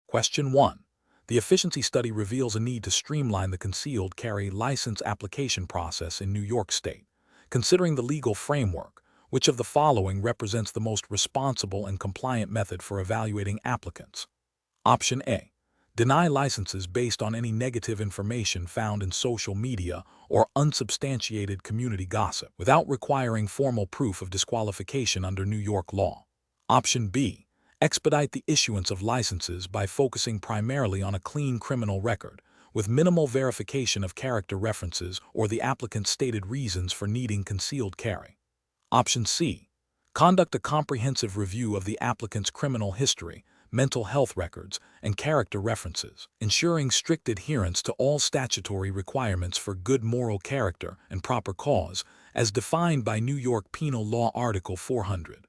Question 1. The efficiency study reveals a need to streamline the concealed carry license application process in New York State. Considering the legal framework, which of the following represents the most responsible and compliant method for evaluating applicants? Option A. Deny licenses based on any negative information found in social media or unsubstantiated community gossip, without requiring formal proof of disqualification under New York law. Option B. Expedite the issuance of licenses by focusing primarily on a clean criminal record, with minimal verification of character references or the applicant's stated reasons for needing concealed carry. Option C. Conduct a comprehensive review of the applicant's criminal history, mental health records, and character references, ensuring strict adherence to all statutory requirements for good moral character and proper cause, as defined by New York Penal Law Article 400.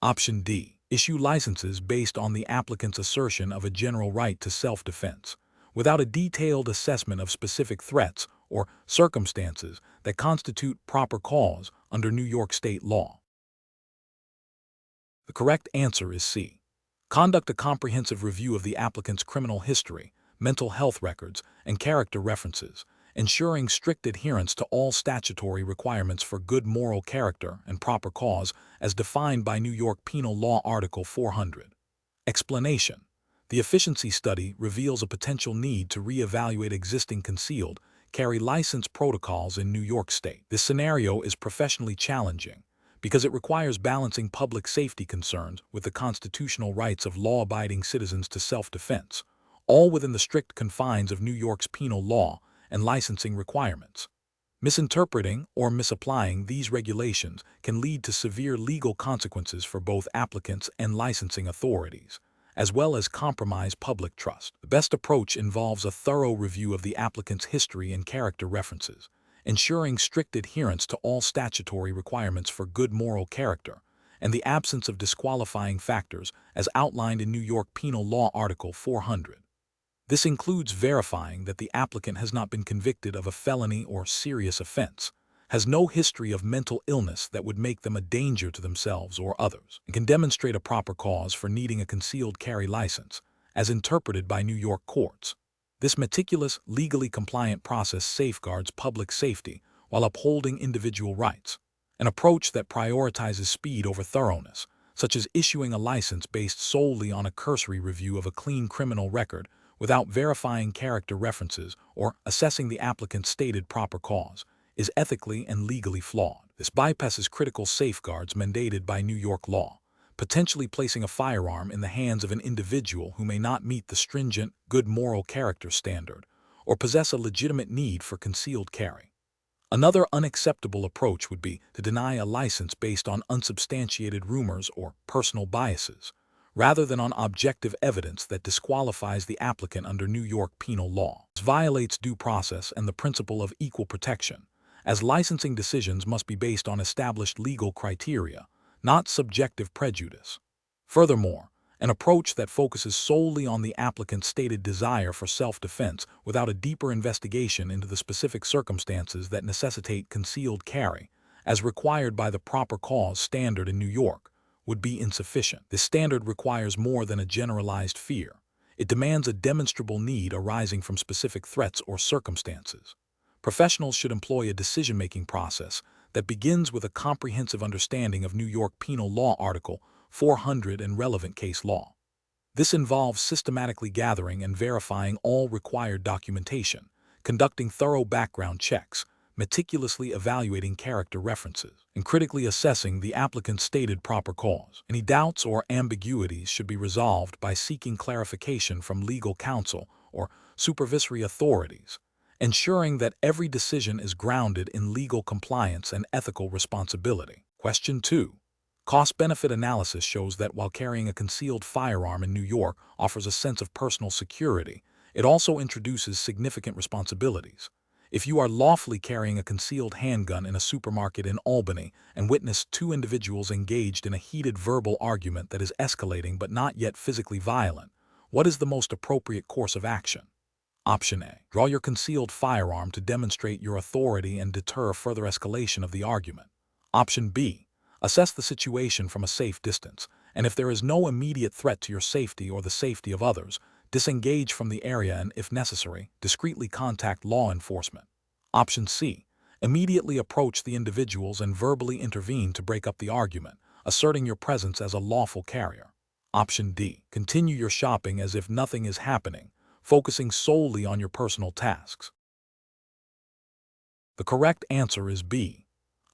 Option D. Issue licenses based on the applicant's assertion of a general right to self-defense, without a detailed assessment of specific threats or circumstances that constitute proper cause under New York state law. The correct answer is C. Conduct a comprehensive review of the applicant's criminal history, mental health records, and character references, ensuring strict adherence to all statutory requirements for good moral character and proper cause as defined by New York Penal Law Article 400. Explanation. The efficiency study reveals a potential need to reevaluate existing concealed carry license protocols in New York State. This scenario is professionally challenging because it requires balancing public safety concerns with the constitutional rights of law-abiding citizens to self-defense, all within the strict confines of New York's penal law and licensing requirements. Misinterpreting or misapplying these regulations can lead to severe legal consequences for both applicants and licensing authorities, as well as compromise public trust. The best approach involves a thorough review of the applicant's history and character references, ensuring strict adherence to all statutory requirements for good moral character, and the absence of disqualifying factors as outlined in New York Penal Law Article 400. This includes verifying that the applicant has not been convicted of a felony or serious offense, has no history of mental illness that would make them a danger to themselves or others, and can demonstrate a proper cause for needing a concealed carry license, as interpreted by New York courts. This meticulous, legally compliant process safeguards public safety while upholding individual rights, an approach that prioritizes speed over thoroughness, such as issuing a license based solely on a cursory review of a clean criminal record without verifying character references or assessing the applicant's stated proper cause, is ethically and legally flawed. This bypasses critical safeguards mandated by New York law, potentially placing a firearm in the hands of an individual who may not meet the stringent, good moral character standard or possess a legitimate need for concealed carry. Another unacceptable approach would be to deny a license based on unsubstantiated rumors or personal biases, rather than on objective evidence that disqualifies the applicant under New York penal law. This violates due process and the principle of equal protection, as licensing decisions must be based on established legal criteria, not subjective prejudice. Furthermore, an approach that focuses solely on the applicant's stated desire for self-defense without a deeper investigation into the specific circumstances that necessitate concealed carry, as required by the proper cause standard in New York, would be insufficient. This standard requires more than a generalized fear. It demands a demonstrable need arising from specific threats or circumstances. Professionals should employ a decision-making process that begins with a comprehensive understanding of New York Penal Law Article 400 and relevant case law. This involves systematically gathering and verifying all required documentation, conducting thorough background checks, meticulously evaluating character references, and critically assessing the applicant's stated proper cause. Any doubts or ambiguities should be resolved by seeking clarification from legal counsel or supervisory authorities, ensuring that every decision is grounded in legal compliance and ethical responsibility. Question 2. Cost-benefit analysis shows that while carrying a concealed firearm in New York offers a sense of personal security, it also introduces significant responsibilities. If you are lawfully carrying a concealed handgun in a supermarket in Albany and witness two individuals engaged in a heated verbal argument that is escalating but not yet physically violent, what is the most appropriate course of action? Option A. Draw your concealed firearm to demonstrate your authority and deter further escalation of the argument. Option B. Assess the situation from a safe distance, and if there is no immediate threat to your safety or the safety of others, disengage from the area and, if necessary, discreetly contact law enforcement. Option C. Immediately approach the individuals and verbally intervene to break up the argument, asserting your presence as a lawful carrier. Option D. Continue your shopping as if nothing is happening, focusing solely on your personal tasks. The correct answer is B.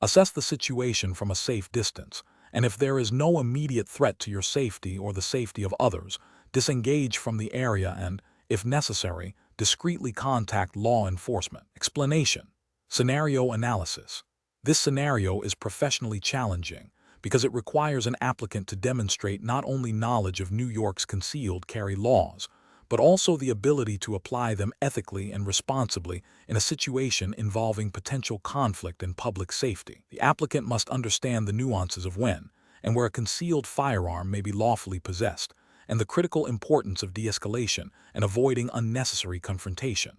Assess the situation from a safe distance, and if there is no immediate threat to your safety or the safety of others, disengage from the area and, if necessary, discreetly contact law enforcement. Explanation. Scenario analysis. This scenario is professionally challenging because it requires an applicant to demonstrate not only knowledge of New York's concealed carry laws, but also the ability to apply them ethically and responsibly in a situation involving potential conflict and public safety. The applicant must understand the nuances of when and where a concealed firearm may be lawfully possessed, and the critical importance of de-escalation and avoiding unnecessary confrontation.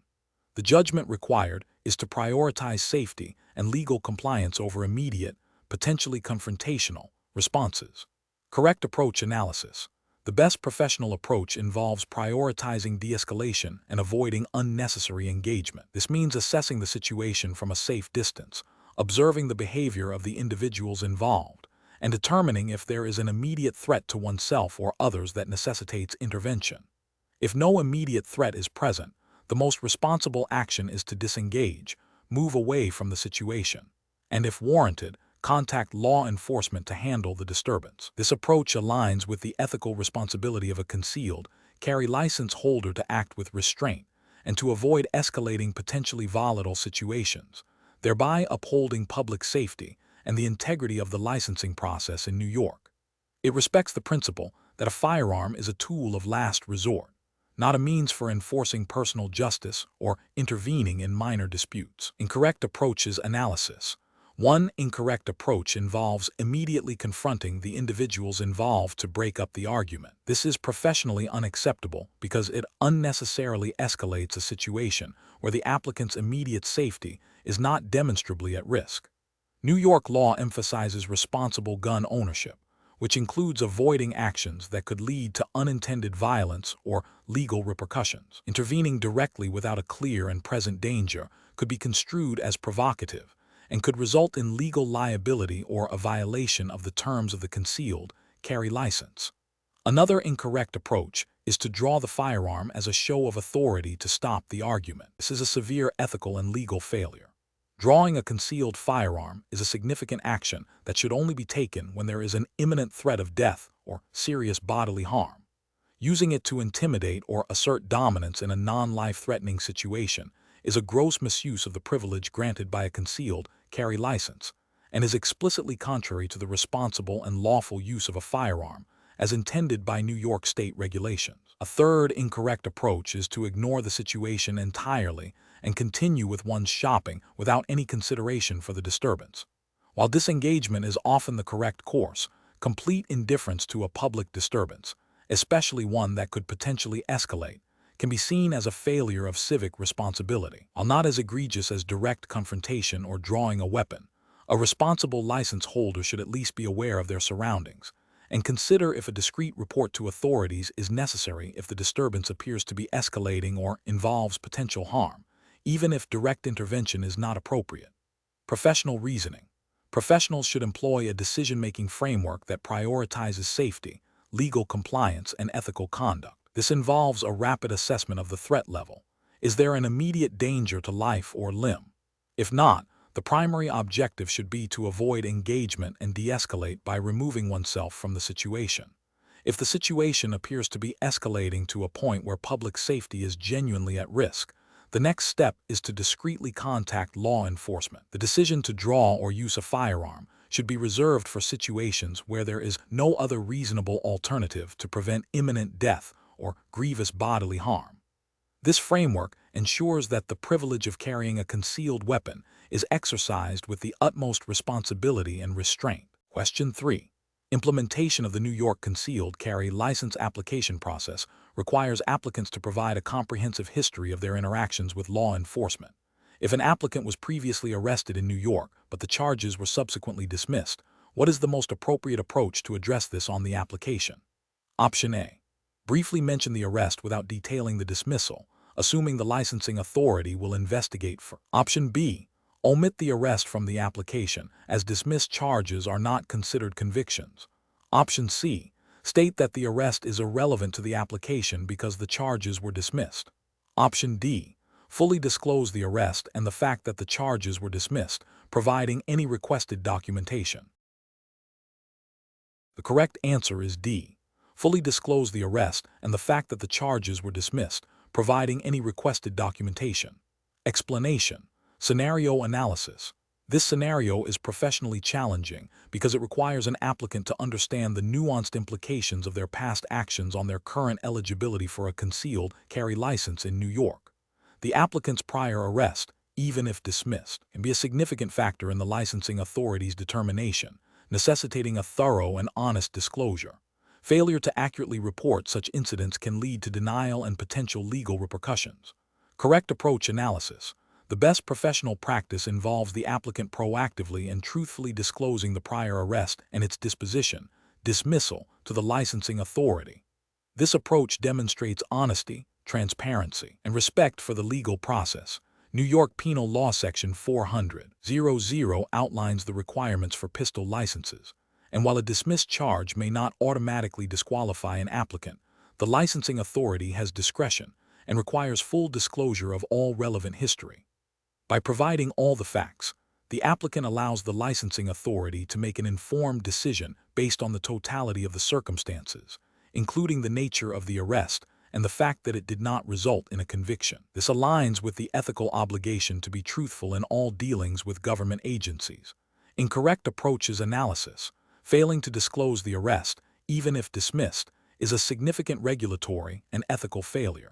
The judgment required is to prioritize safety and legal compliance over immediate, potentially confrontational, responses. Correct approach analysis. The best professional approach involves prioritizing de-escalation and avoiding unnecessary engagement. This means assessing the situation from a safe distance, observing the behavior of the individuals involved, and determining if there is an immediate threat to oneself or others that necessitates intervention. If no immediate threat is present, the most responsible action is to disengage, move away from the situation, and if warranted, contact law enforcement to handle the disturbance. This approach aligns with the ethical responsibility of a concealed carry license holder to act with restraint and to avoid escalating potentially volatile situations, thereby upholding public safety and the integrity of the licensing process in New York. It respects the principle that a firearm is a tool of last resort, not a means for enforcing personal justice or intervening in minor disputes. Incorrect approaches analysis. One incorrect approach involves immediately confronting the individuals involved to break up the argument. This is professionally unacceptable because it unnecessarily escalates a situation where the applicant's immediate safety is not demonstrably at risk. New York law emphasizes responsible gun ownership, which includes avoiding actions that could lead to unintended violence or legal repercussions. Intervening directly without a clear and present danger could be construed as provocative and could result in legal liability or a violation of the terms of the concealed carry license. Another incorrect approach is to draw the firearm as a show of authority to stop the argument. This is a severe ethical and legal failure. Drawing a concealed firearm is a significant action that should only be taken when there is an imminent threat of death or serious bodily harm. Using it to intimidate or assert dominance in a non-life-threatening situation is a gross misuse of the privilege granted by a concealed carry license and is explicitly contrary to the responsible and lawful use of a firearm as intended by New York state regulations. A third incorrect approach is to ignore the situation entirely and continue with one's shopping without any consideration for the disturbance. While disengagement is often the correct course, complete indifference to a public disturbance, especially one that could potentially escalate, can be seen as a failure of civic responsibility. While not as egregious as direct confrontation or drawing a weapon, a responsible license holder should at least be aware of their surroundings and consider if a discreet report to authorities is necessary if the disturbance appears to be escalating or involves potential harm, even if direct intervention is not appropriate. Professional reasoning. Professionals should employ a decision-making framework that prioritizes safety, legal compliance, and ethical conduct. This involves a rapid assessment of the threat level. Is there an immediate danger to life or limb? If not, the primary objective should be to avoid engagement and de-escalate by removing oneself from the situation. If the situation appears to be escalating to a point where public safety is genuinely at risk, the next step is to discreetly contact law enforcement. The decision to draw or use a firearm should be reserved for situations where there is no other reasonable alternative to prevent imminent death or grievous bodily harm. This framework ensures that the privilege of carrying a concealed weapon is exercised with the utmost responsibility and restraint. Question 3. Implementation of the New York Concealed Carry License application process requires applicants to provide a comprehensive history of their interactions with law enforcement. If an applicant was previously arrested in New York, but the charges were subsequently dismissed, what is the most appropriate approach to address this on the application? Option A. Briefly mention the arrest without detailing the dismissal, assuming the licensing authority will investigate for. Option B. Omit the arrest from the application, as dismissed charges are not considered convictions. Option C. State that the arrest is irrelevant to the application because the charges were dismissed. Option D. Fully disclose the arrest and the fact that the charges were dismissed, providing any requested documentation. The correct answer is D. Fully disclose the arrest and the fact that the charges were dismissed, providing any requested documentation. Explanation. Scenario analysis. This scenario is professionally challenging because it requires an applicant to understand the nuanced implications of their past actions on their current eligibility for a concealed carry license in New York. The applicant's prior arrest, even if dismissed, can be a significant factor in the licensing authority's determination, necessitating a thorough and honest disclosure. Failure to accurately report such incidents can lead to denial and potential legal repercussions. Correct approach analysis. The best professional practice involves the applicant proactively and truthfully disclosing the prior arrest and its dismissal to the licensing authority. This approach demonstrates honesty, transparency, and respect for the legal process. New York Penal Law Section 400 outlines the requirements for pistol licenses, and while a dismissed charge may not automatically disqualify an applicant, the licensing authority has discretion and requires full disclosure of all relevant history. By providing all the facts, the applicant allows the licensing authority to make an informed decision based on the totality of the circumstances, including the nature of the arrest and the fact that it did not result in a conviction. This aligns with the ethical obligation to be truthful in all dealings with government agencies. Incorrect approaches analysis. Failing to disclose the arrest, even if dismissed, is a significant regulatory and ethical failure.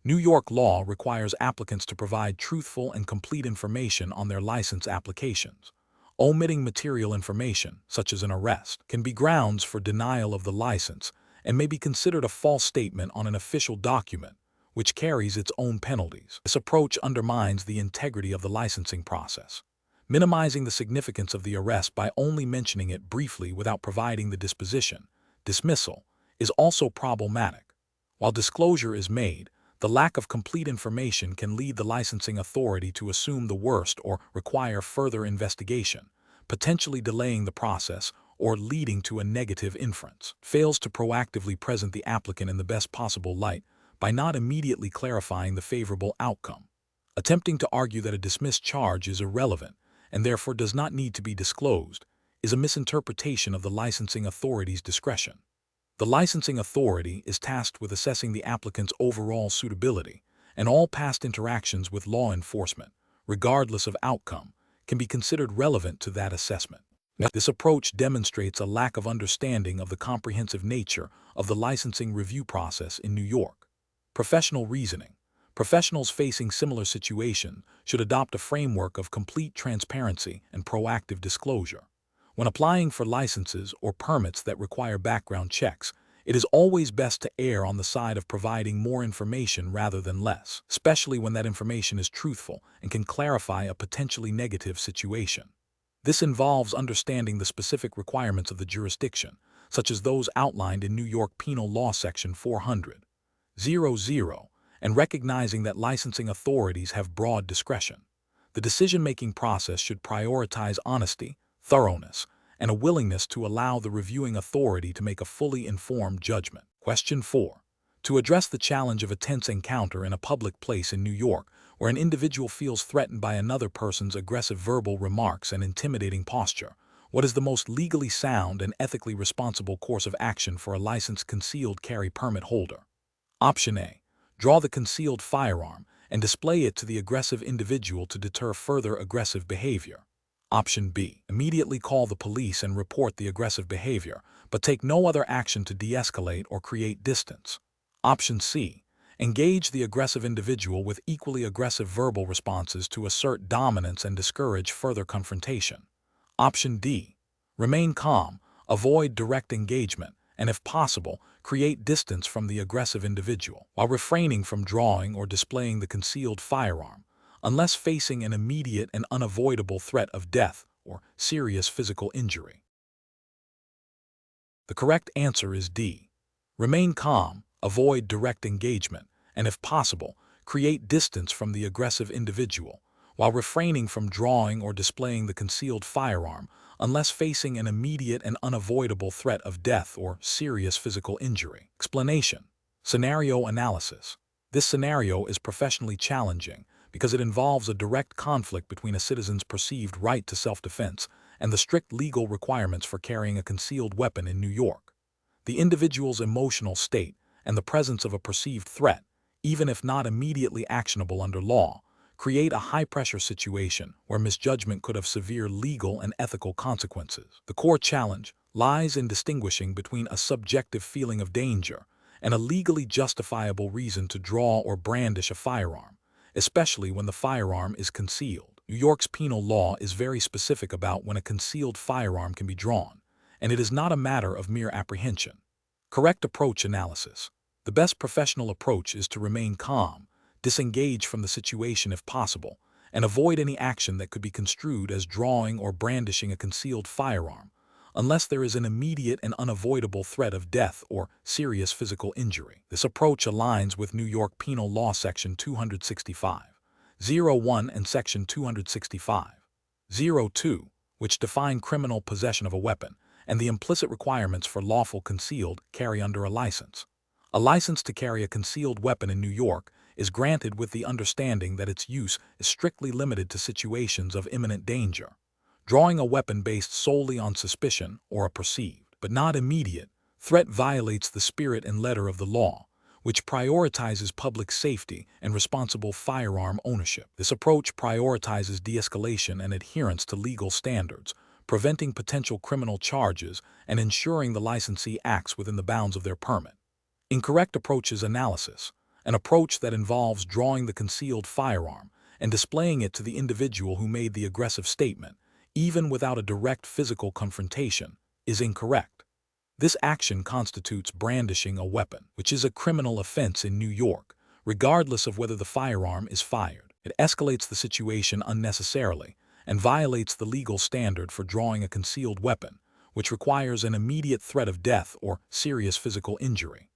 New York law requires applicants to provide truthful and complete information on their license applications. Omitting material information, such as an arrest, can be grounds for denial of the license and may be considered a false statement on an official document, which carries its own penalties. This approach undermines the integrity of the licensing process. Minimizing the significance of the arrest by only mentioning it briefly without providing the dismissal, is also problematic. While disclosure is made, the lack of complete information can lead the licensing authority to assume the worst or require further investigation, potentially delaying the process or leading to a negative inference. Fails to proactively present the applicant in the best possible light by not immediately clarifying the favorable outcome. Attempting to argue that a dismissed charge is irrelevant and therefore does not need to be disclosed is a misinterpretation of the licensing authority's discretion. The licensing authority is tasked with assessing the applicant's overall suitability, and all past interactions with law enforcement, regardless of outcome, can be considered relevant to that assessment. This approach demonstrates a lack of understanding of the comprehensive nature of the licensing review process in New York. Professional reasoning. Professionals facing similar situations should adopt a framework of complete transparency and proactive disclosure. When applying for licenses or permits that require background checks, it is always best to err on the side of providing more information rather than less, especially when that information is truthful and can clarify a potentially negative situation. This involves understanding the specific requirements of the jurisdiction, such as those outlined in New York Penal Law Section 400 and recognizing that licensing authorities have broad discretion. The decision-making process should prioritize honesty, thoroughness, and a willingness to allow the reviewing authority to make a fully informed judgment. Question 4. To address the challenge of a tense encounter in a public place in New York, where an individual feels threatened by another person's aggressive verbal remarks and intimidating posture, what is the most legally sound and ethically responsible course of action for a licensed concealed carry permit holder? Option A. Draw the concealed firearm and display it to the aggressive individual to deter further aggressive behavior. Option B. Immediately call the police and report the aggressive behavior, but take no other action to de-escalate or create distance. Option C. Engage the aggressive individual with equally aggressive verbal responses to assert dominance and discourage further confrontation. Option D. Remain calm, avoid direct engagement, and if possible, create distance from the aggressive individual, while refraining from drawing or displaying the concealed firearm, unless facing an immediate and unavoidable threat of death or serious physical injury. The correct answer is D. Remain calm, avoid direct engagement, and if possible, create distance from the aggressive individual, while refraining from drawing or displaying the concealed firearm unless facing an immediate and unavoidable threat of death or serious physical injury. Explanation. Scenario analysis. This scenario is professionally challenging because it involves a direct conflict between a citizen's perceived right to self-defense and the strict legal requirements for carrying a concealed weapon in New York. The individual's emotional state and the presence of a perceived threat, even if not immediately actionable under law, create a high-pressure situation where misjudgment could have severe legal and ethical consequences. The core challenge lies in distinguishing between a subjective feeling of danger and a legally justifiable reason to draw or brandish a firearm, especially when the firearm is concealed. New York's penal law is very specific about when a concealed firearm can be drawn, and it is not a matter of mere apprehension. Correct approach analysis. The best professional approach is to remain calm, disengage from the situation if possible, and avoid any action that could be construed as drawing or brandishing a concealed firearm, unless there is an immediate and unavoidable threat of death or serious physical injury. This approach aligns with New York Penal Law Section 265(01) and Section 265(02), which define criminal possession of a weapon, and the implicit requirements for lawful concealed carry under a license. A license to carry a concealed weapon in New York is granted with the understanding that its use is strictly limited to situations of imminent danger. Drawing a weapon based solely on suspicion or a perceived, but not immediate, threat violates the spirit and letter of the law, which prioritizes public safety and responsible firearm ownership. This approach prioritizes de-escalation and adherence to legal standards, preventing potential criminal charges and ensuring the licensee acts within the bounds of their permit. Incorrect approaches analysis. An approach that involves drawing the concealed firearm and displaying it to the individual who made the aggressive statement, even without a direct physical confrontation, is incorrect. This action constitutes brandishing a weapon, which is a criminal offense in New York, regardless of whether the firearm is fired. It escalates the situation unnecessarily and violates the legal standard for drawing a concealed weapon, which requires an immediate threat of death or serious physical injury.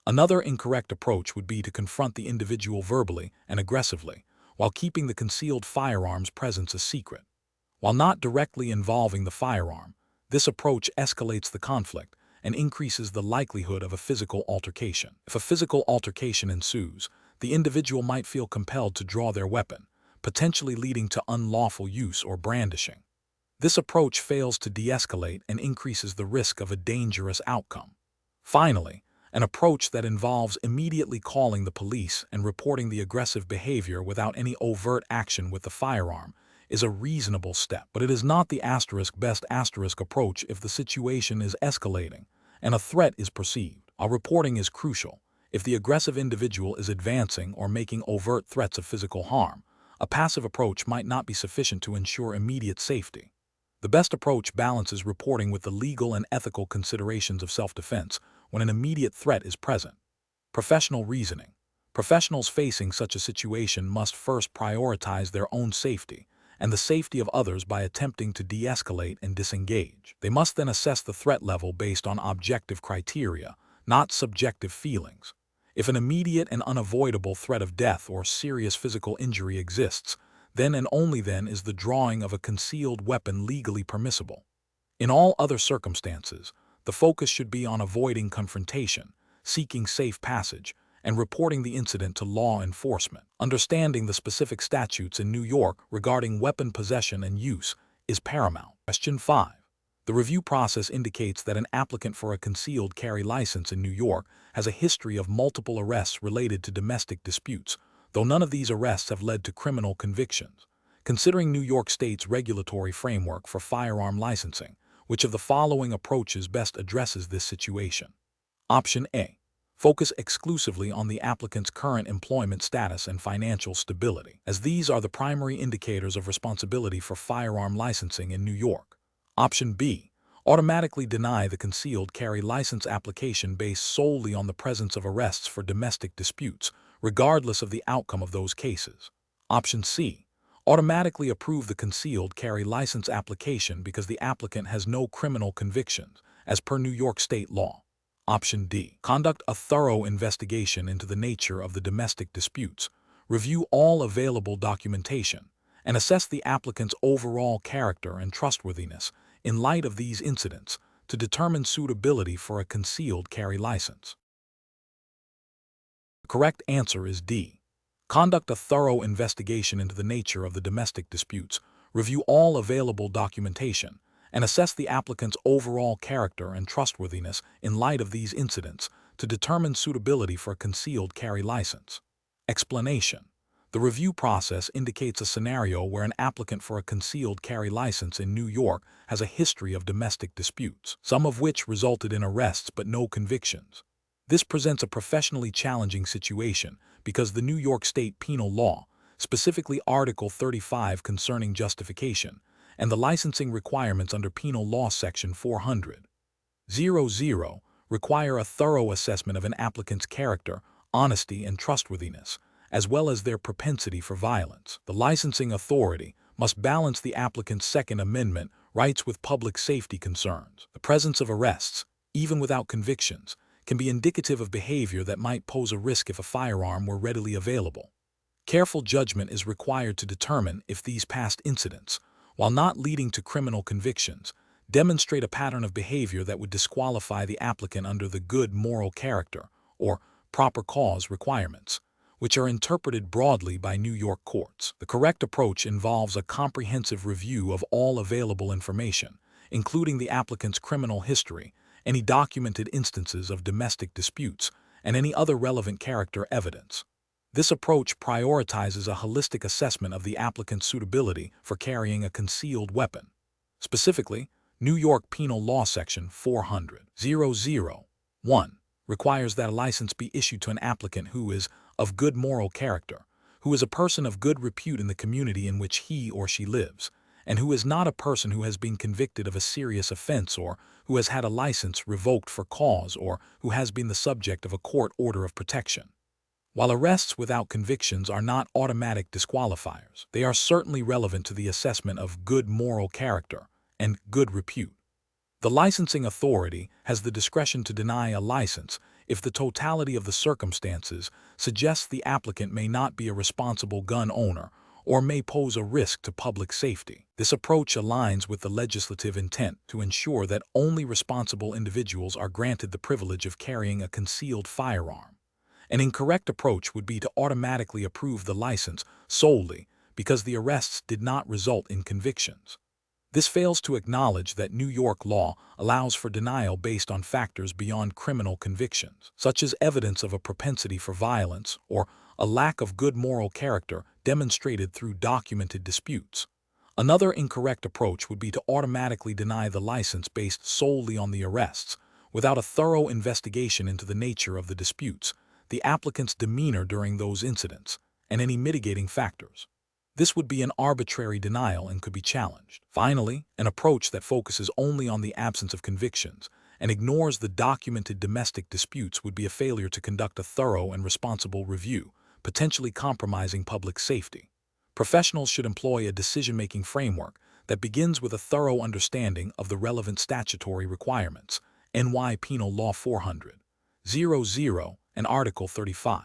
Another incorrect approach would be to confront the individual verbally and aggressively, while keeping the concealed firearm's presence a secret. While not directly involving the firearm, this approach escalates the conflict and increases the likelihood of a physical altercation. If a physical altercation ensues, the individual might feel compelled to draw their weapon, potentially leading to unlawful use or brandishing. This approach fails to de-escalate and increases the risk of a dangerous outcome. Finally, an approach that involves immediately calling the police and reporting the aggressive behavior without any overt action with the firearm is a reasonable step, but it is not the best approach if the situation is escalating and a threat is perceived. While reporting is crucial, if the aggressive individual is advancing or making overt threats of physical harm, a passive approach might not be sufficient to ensure immediate safety. The best approach balances reporting with the legal and ethical considerations of self-defense when an immediate threat is present. Professional reasoning. Professionals facing such a situation must first prioritize their own safety and the safety of others by attempting to de-escalate and disengage. They must then assess the threat level based on objective criteria, not subjective feelings. If an immediate and unavoidable threat of death or serious physical injury exists, then and only then is the drawing of a concealed weapon legally permissible. In all other circumstances, the focus should be on avoiding confrontation, seeking safe passage, and reporting the incident to law enforcement. Understanding the specific statutes in New York regarding weapon possession and use is paramount. Question 5. The review process indicates that an applicant for a concealed carry license in New York has a history of multiple arrests related to domestic disputes, though none of these arrests have led to criminal convictions. Considering New York State's regulatory framework for firearm licensing, which of the following approaches best addresses this situation? Option A. Focus exclusively on the applicant's current employment status and financial stability, as these are the primary indicators of responsibility for firearm licensing in New York. Option B. Automatically deny the concealed carry license application based solely on the presence of arrests for domestic disputes, regardless of the outcome of those cases. Option C. Automatically approve the concealed carry license application because the applicant has no criminal convictions, as per New York State law. Option D. Conduct a thorough investigation into the nature of the domestic disputes, review all available documentation, and assess the applicant's overall character and trustworthiness in light of these incidents to determine suitability for a concealed carry license. The correct answer is D. Conduct a thorough investigation into the nature of the domestic disputes, review all available documentation, and assess the applicant's overall character and trustworthiness in light of these incidents to determine suitability for a concealed carry license. Explanation. The review process indicates a scenario where an applicant for a concealed carry license in New York has a history of domestic disputes, some of which resulted in arrests but no convictions. This presents a professionally challenging situation because the New York State penal law, specifically Article 35 concerning justification, and the licensing requirements under Penal Law Section 400.00 require a thorough assessment of an applicant's character, honesty, and trustworthiness, as well as their propensity for violence. The licensing authority must balance the applicant's Second Amendment rights with public safety concerns. The presence of arrests, even without convictions, can be indicative of behavior that might pose a risk if a firearm were readily available. Careful judgment is required to determine if these past incidents, while not leading to criminal convictions, demonstrate a pattern of behavior that would disqualify the applicant under the good moral character or proper cause requirements, which are interpreted broadly by New York courts. The correct approach involves a comprehensive review of all available information, including the applicant's criminal history, any documented instances of domestic disputes, and any other relevant character evidence. This approach prioritizes a holistic assessment of the applicant's suitability for carrying a concealed weapon. Specifically, New York Penal Law Section 400.00.1 requires that a license be issued to an applicant who is of good moral character, who is a person of good repute in the community in which he or she lives, and who is not a person who has been convicted of a serious offense or who has had a license revoked for cause or who has been the subject of a court order of protection. While arrests without convictions are not automatic disqualifiers, they are certainly relevant to the assessment of good moral character and good repute. The licensing authority has the discretion to deny a license if the totality of the circumstances suggests the applicant may not be a responsible gun owner or may pose a risk to public safety. This approach aligns with the legislative intent to ensure that only responsible individuals are granted the privilege of carrying a concealed firearm. An incorrect approach would be to automatically approve the license solely because the arrests did not result in convictions. This fails to acknowledge that New York law allows for denial based on factors beyond criminal convictions, such as evidence of a propensity for violence or a lack of good moral character demonstrated through documented disputes. Another incorrect approach would be to automatically deny the license based solely on the arrests, without a thorough investigation into the nature of the disputes, the applicant's demeanor during those incidents, and any mitigating factors. This would be an arbitrary denial and could be challenged. Finally, an approach that focuses only on the absence of convictions and ignores the documented domestic disputes would be a failure to conduct a thorough and responsible review, potentially compromising public safety. Professionals should employ a decision-making framework that begins with a thorough understanding of the relevant statutory requirements, NY Penal Law 400.00 and Article 35.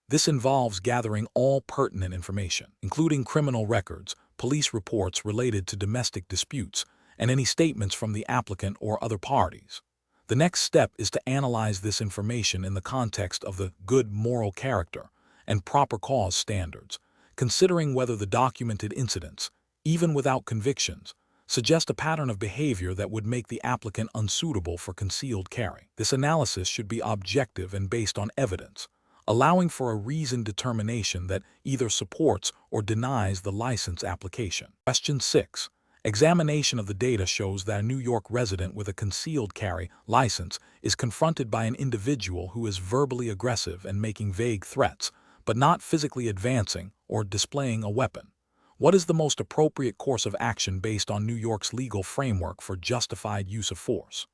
This involves gathering all pertinent information, including criminal records, police reports related to domestic disputes, and any statements from the applicant or other parties. The next step is to analyze this information in the context of the good moral character and proper cause standards, considering whether the documented incidents, even without convictions, suggest a pattern of behavior that would make the applicant unsuitable for concealed carry. This analysis should be objective and based on evidence, allowing for a reasoned determination that either supports or denies the license application. Question 6. Examination of the data shows that a New York resident with a concealed carry license is confronted by an individual who is verbally aggressive and making vague threats, but not physically advancing or displaying a weapon. What is the most appropriate course of action based on New York's legal framework for justified use of force?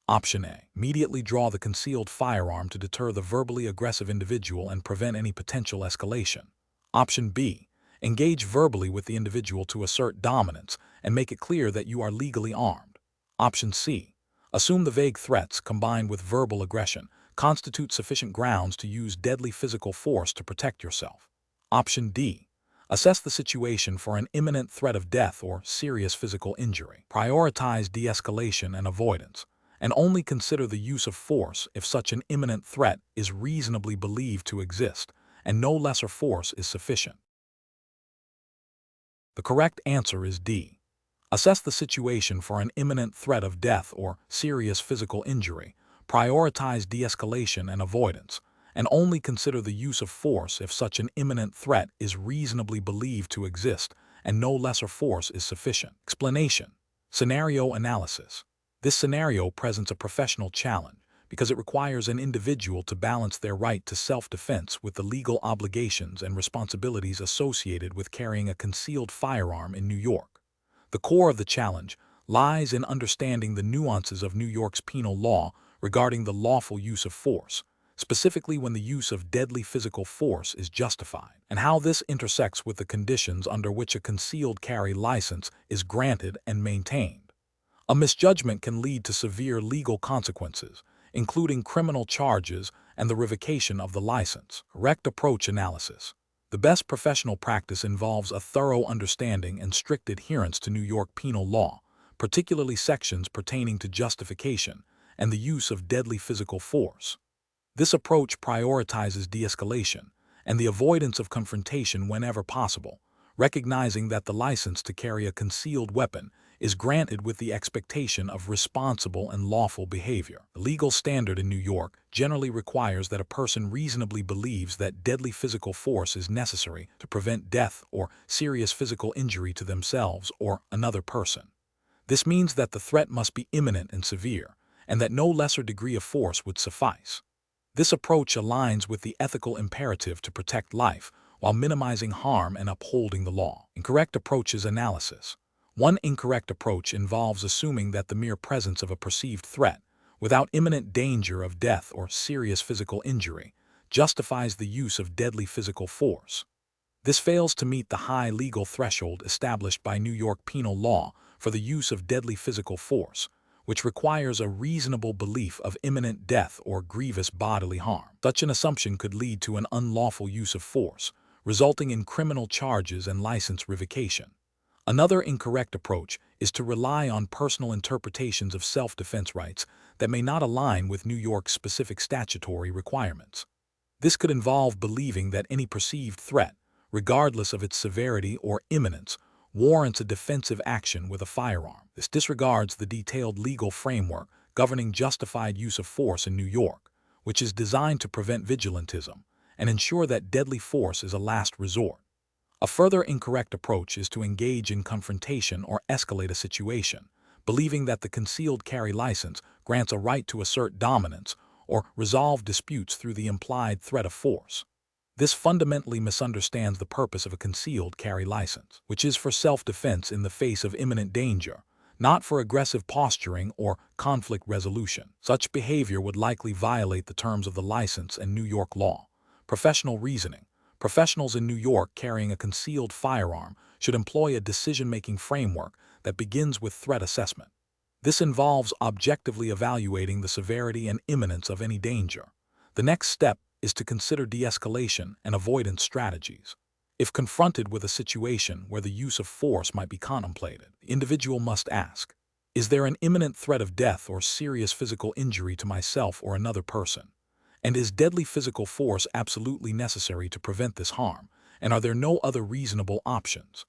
Option A. Immediately draw the concealed firearm to deter the verbally aggressive individual and prevent any potential escalation. Option B. Engage verbally with the individual to assert dominance and make it clear that you are legally armed. Option C. Assume the vague threats, combined with verbal aggression, constitute sufficient grounds to use deadly physical force to protect yourself. Option D. Assess the situation for an imminent threat of death or serious physical injury. Prioritize de-escalation and avoidance, and only consider the use of force if such an imminent threat is reasonably believed to exist, and no lesser force is sufficient. The correct answer is D. Assess the situation for an imminent threat of death or serious physical injury, prioritize de-escalation and avoidance, and only consider the use of force if such an imminent threat is reasonably believed to exist and no lesser force is sufficient. Explanation. Scenario analysis. This scenario presents a professional challenge because it requires an individual to balance their right to self-defense with the legal obligations and responsibilities associated with carrying a concealed firearm in New York. The core of the challenge lies in understanding the nuances of New York's penal law regarding the lawful use of force, specifically when the use of deadly physical force is justified, and how this intersects with the conditions under which a concealed carry license is granted and maintained. A misjudgment can lead to severe legal consequences, including criminal charges and the revocation of the license. Correct approach analysis. The best professional practice involves a thorough understanding and strict adherence to New York penal law, particularly sections pertaining to justification and the use of deadly physical force. This approach prioritizes de-escalation and the avoidance of confrontation whenever possible, recognizing that the license to carry a concealed weapon is granted with the expectation of responsible and lawful behavior. The legal standard in New York generally requires that a person reasonably believes that deadly physical force is necessary to prevent death or serious physical injury to themselves or another person. This means that the threat must be imminent and severe, and that no lesser degree of force would suffice. This approach aligns with the ethical imperative to protect life while minimizing harm and upholding the law. Incorrect approaches analysis. One incorrect approach involves assuming that the mere presence of a perceived threat, without imminent danger of death or serious physical injury, justifies the use of deadly physical force. This fails to meet the high legal threshold established by New York penal law for the use of deadly physical force, which requires a reasonable belief of imminent death or grievous bodily harm. Such an assumption could lead to an unlawful use of force, resulting in criminal charges and license revocation. Another incorrect approach is to rely on personal interpretations of self-defense rights that may not align with New York's specific statutory requirements. This could involve believing that any perceived threat, regardless of its severity or imminence, warrants a defensive action with a firearm. This disregards the detailed legal framework governing justified use of force in New York, which is designed to prevent vigilantism and ensure that deadly force is a last resort. A further incorrect approach is to engage in confrontation or escalate a situation, believing that the concealed carry license grants a right to assert dominance or resolve disputes through the implied threat of force. This fundamentally misunderstands the purpose of a concealed carry license, which is for self-defense in the face of imminent danger, not for aggressive posturing or conflict resolution. Such behavior would likely violate the terms of the license and New York law. Professional reasoning. Professionals in New York carrying a concealed firearm should employ a decision-making framework that begins with threat assessment. This involves objectively evaluating the severity and imminence of any danger. The next step is to consider de-escalation and avoidance strategies. If confronted with a situation where the use of force might be contemplated, the individual must ask, is there an imminent threat of death or serious physical injury to myself or another person? And is deadly physical force absolutely necessary to prevent this harm? And are there no other reasonable options?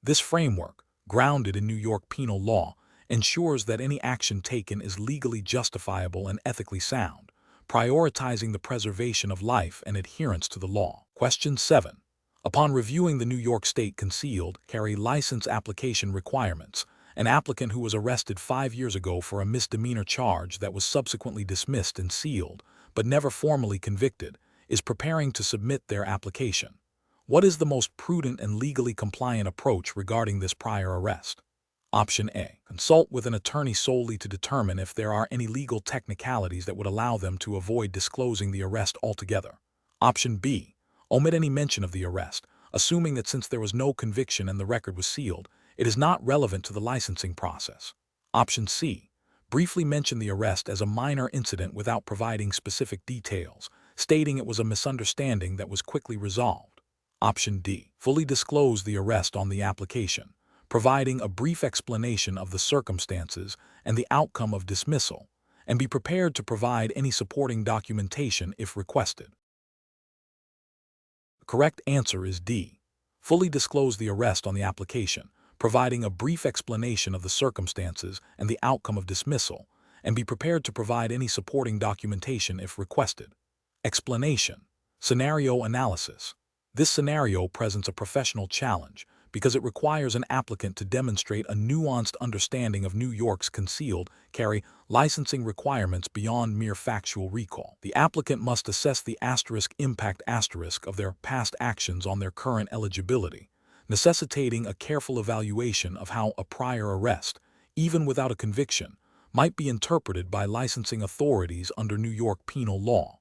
This framework, grounded in New York penal law, ensures that any action taken is legally justifiable and ethically sound, prioritizing the preservation of life and adherence to the law. Question 7. Upon reviewing the New York State Concealed Carry License application requirements, an applicant who was arrested 5 years ago for a misdemeanor charge that was subsequently dismissed and sealed, but never formally convicted, is preparing to submit their application. What is the most prudent and legally compliant approach regarding this prior arrest? Option A. Consult with an attorney solely to determine if there are any legal technicalities that would allow them to avoid disclosing the arrest altogether. Option B. Omit any mention of the arrest, assuming that since there was no conviction and the record was sealed, it is not relevant to the licensing process. Option C. briefly mention the arrest as a minor incident without providing specific details, stating it was a misunderstanding that was quickly resolved. Option D. Fully disclose the arrest on the application, providing a brief explanation of the circumstances and the outcome of dismissal, and be prepared to provide any supporting documentation if requested. The correct answer is D. Fully disclose the arrest on the application, providing a brief explanation of the circumstances and the outcome of dismissal, and be prepared to provide any supporting documentation if requested. Explanation. Scenario analysis. This scenario presents a professional challenge because it requires an applicant to demonstrate a nuanced understanding of New York's concealed carry licensing requirements beyond mere factual recall. The applicant must assess the impact of their past actions on their current eligibility, necessitating a careful evaluation of how a prior arrest, even without a conviction, might be interpreted by licensing authorities under New York penal law.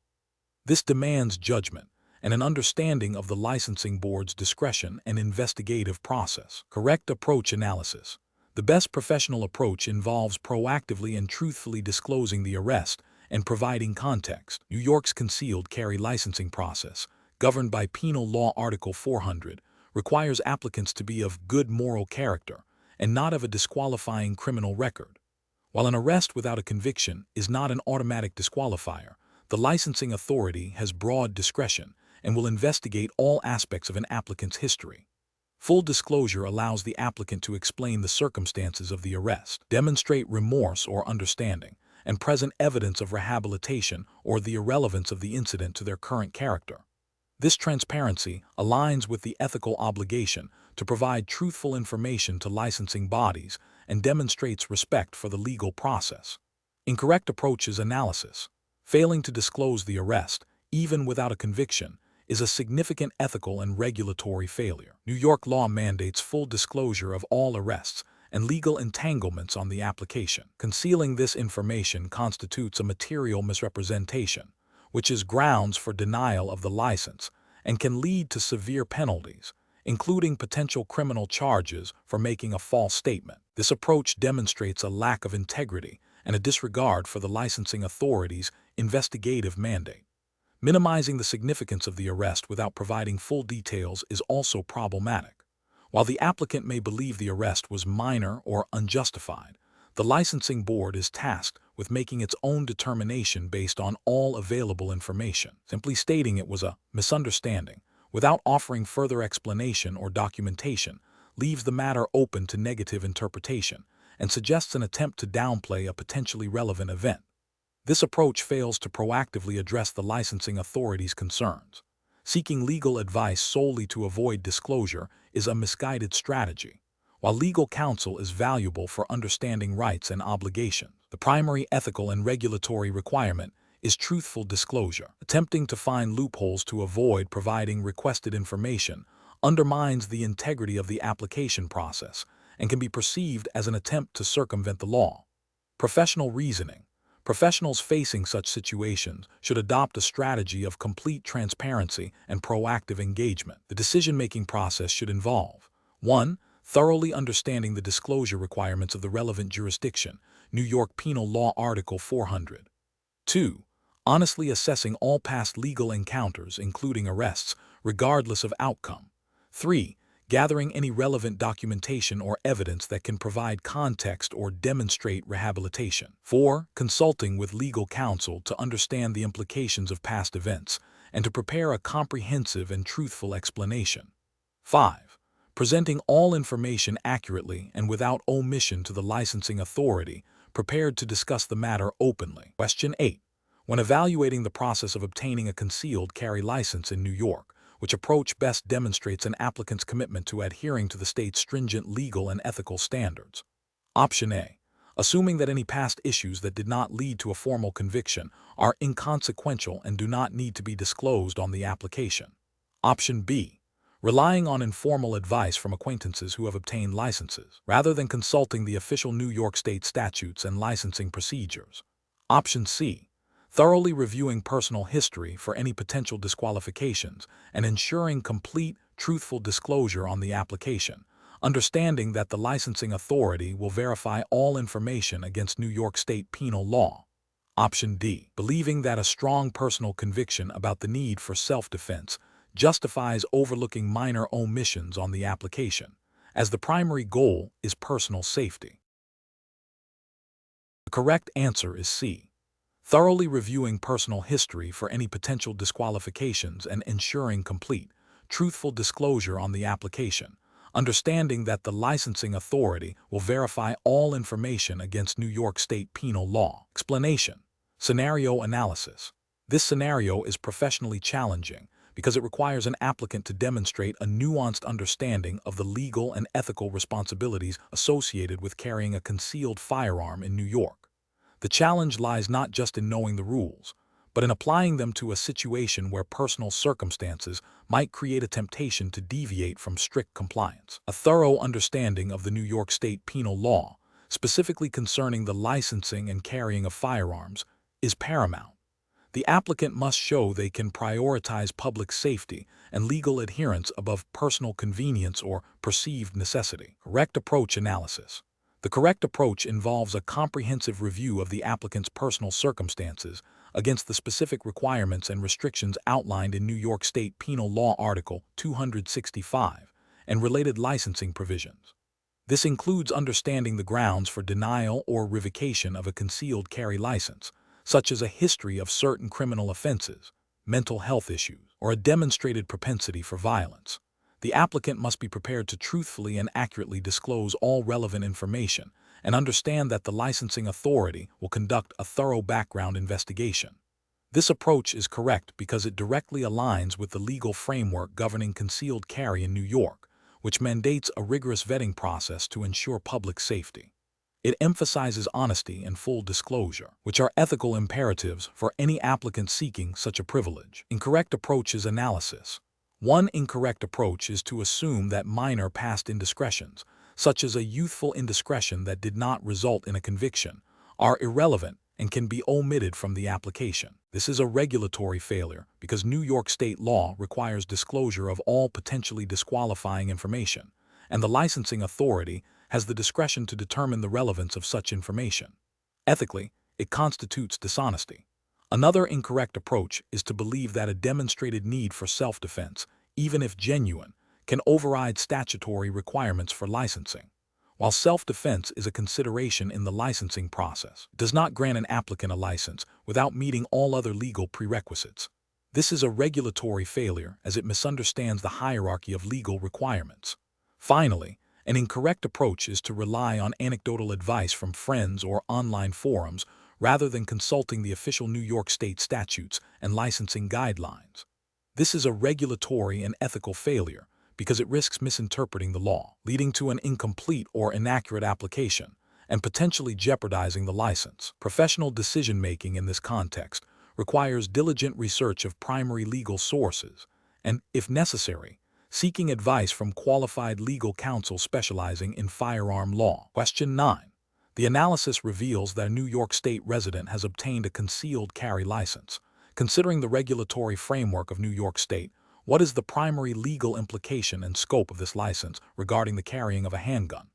This demands judgment and an understanding of the licensing board's discretion and investigative process. Correct approach analysis. The best professional approach involves proactively and truthfully disclosing the arrest and providing context. New York's concealed carry licensing process, governed by Penal Law Article 400, requires applicants to be of good moral character and not of a disqualifying criminal record. While an arrest without a conviction is not an automatic disqualifier, the licensing authority has broad discretion and will investigate all aspects of an applicant's history. Full disclosure allows the applicant to explain the circumstances of the arrest, demonstrate remorse or understanding, and present evidence of rehabilitation or the irrelevance of the incident to their current character. This transparency aligns with the ethical obligation to provide truthful information to licensing bodies and demonstrates respect for the legal process. Incorrect approaches analysis. Failing to disclose the arrest, even without a conviction, is a significant ethical and regulatory failure. New York law mandates full disclosure of all arrests and legal entanglements on the application. Concealing this information constitutes a material misrepresentation, which is grounds for denial of the license and can lead to severe penalties, including potential criminal charges for making a false statement. This approach demonstrates a lack of integrity and a disregard for the licensing authority's investigative mandate. Minimizing the significance of the arrest without providing full details is also problematic. While the applicant may believe the arrest was minor or unjustified, the licensing board is tasked with making its own determination based on all available information. Simply stating it was a misunderstanding without offering further explanation or documentation leaves the matter open to negative interpretation and suggests an attempt to downplay a potentially relevant event. This approach fails to proactively address the licensing authority's concerns. Seeking legal advice solely to avoid disclosure is a misguided strategy. While legal counsel is valuable for understanding rights and obligations, the primary ethical and regulatory requirement is truthful disclosure. Attempting to find loopholes to avoid providing requested information undermines the integrity of the application process and can be perceived as an attempt to circumvent the law. Professional reasoning. Professionals facing such situations should adopt a strategy of complete transparency and proactive engagement. The decision-making process should involve 1. Thoroughly understanding the disclosure requirements of the relevant jurisdiction, New York Penal Law Article 400. 2. Honestly assessing all past legal encounters, including arrests, regardless of outcome. 3. Gathering any relevant documentation or evidence that can provide context or demonstrate rehabilitation. 4. Consulting with legal counsel to understand the implications of past events and to prepare a comprehensive and truthful explanation. 5. Presenting all information accurately and without omission to the licensing authority, prepared to discuss the matter openly. Question 8. When evaluating the process of obtaining a concealed carry license in New York, which approach best demonstrates an applicant's commitment to adhering to the state's stringent legal and ethical standards? Option A. Assuming that any past issues that did not lead to a formal conviction are inconsequential and do not need to be disclosed on the application. Option B. Relying on informal advice from acquaintances who have obtained licenses, rather than consulting the official New York State statutes and licensing procedures. Option C. Thoroughly reviewing personal history for any potential disqualifications and ensuring complete, truthful disclosure on the application, understanding that the licensing authority will verify all information against New York State penal law. Option D, believing that a strong personal conviction about the need for self-defense justifies overlooking minor omissions on the application, as the primary goal is personal safety. The correct answer is C, thoroughly reviewing personal history for any potential disqualifications and ensuring complete, truthful disclosure on the application, understanding that the licensing authority will verify all information against New York State penal law. Explanation. Scenario analysis. This scenario is professionally challenging because it requires an applicant to demonstrate a nuanced understanding of the legal and ethical responsibilities associated with carrying a concealed firearm in New York. The challenge lies not just in knowing the rules, but in applying them to a situation where personal circumstances might create a temptation to deviate from strict compliance. A thorough understanding of the New York State penal law, specifically concerning the licensing and carrying of firearms, is paramount. The applicant must show they can prioritize public safety and legal adherence above personal convenience or perceived necessity. Correct approach analysis. The correct approach involves a comprehensive review of the applicant's personal circumstances against the specific requirements and restrictions outlined in New York State Penal Law Article 265 and related licensing provisions. This includes understanding the grounds for denial or revocation of a concealed carry license, such as a history of certain criminal offenses, mental health issues, or a demonstrated propensity for violence. The applicant must be prepared to truthfully and accurately disclose all relevant information and understand that the licensing authority will conduct a thorough background investigation. This approach is correct because it directly aligns with the legal framework governing concealed carry in New York, which mandates a rigorous vetting process to ensure public safety. It emphasizes honesty and full disclosure, which are ethical imperatives for any applicant seeking such a privilege. Incorrect approaches analysis. One incorrect approach is to assume that minor past indiscretions, such as a youthful indiscretion that did not result in a conviction, are irrelevant and can be omitted from the application. This is a regulatory failure because New York state law requires disclosure of all potentially disqualifying information, and the licensing authority has the discretion to determine the relevance of such information. Ethically, it constitutes dishonesty. Another incorrect approach is to believe that a demonstrated need for self-defense, even if genuine, can override statutory requirements for licensing. While self-defense is a consideration in the licensing process, it does not grant an applicant a license without meeting all other legal prerequisites. This is a regulatory failure as it misunderstands the hierarchy of legal requirements. Finally, an incorrect approach is to rely on anecdotal advice from friends or online forums rather than consulting the official New York State statutes and licensing guidelines. This is a regulatory and ethical failure because it risks misinterpreting the law, leading to an incomplete or inaccurate application, and potentially jeopardizing the license. Professional decision-making in this context requires diligent research of primary legal sources and, if necessary, seeking advice from qualified legal counsel specializing in firearm law. Question 9. The analysis reveals that a New York State resident has obtained a concealed carry license. Considering the regulatory framework of New York State, what is the primary legal implication and scope of this license regarding the carrying of a handgun?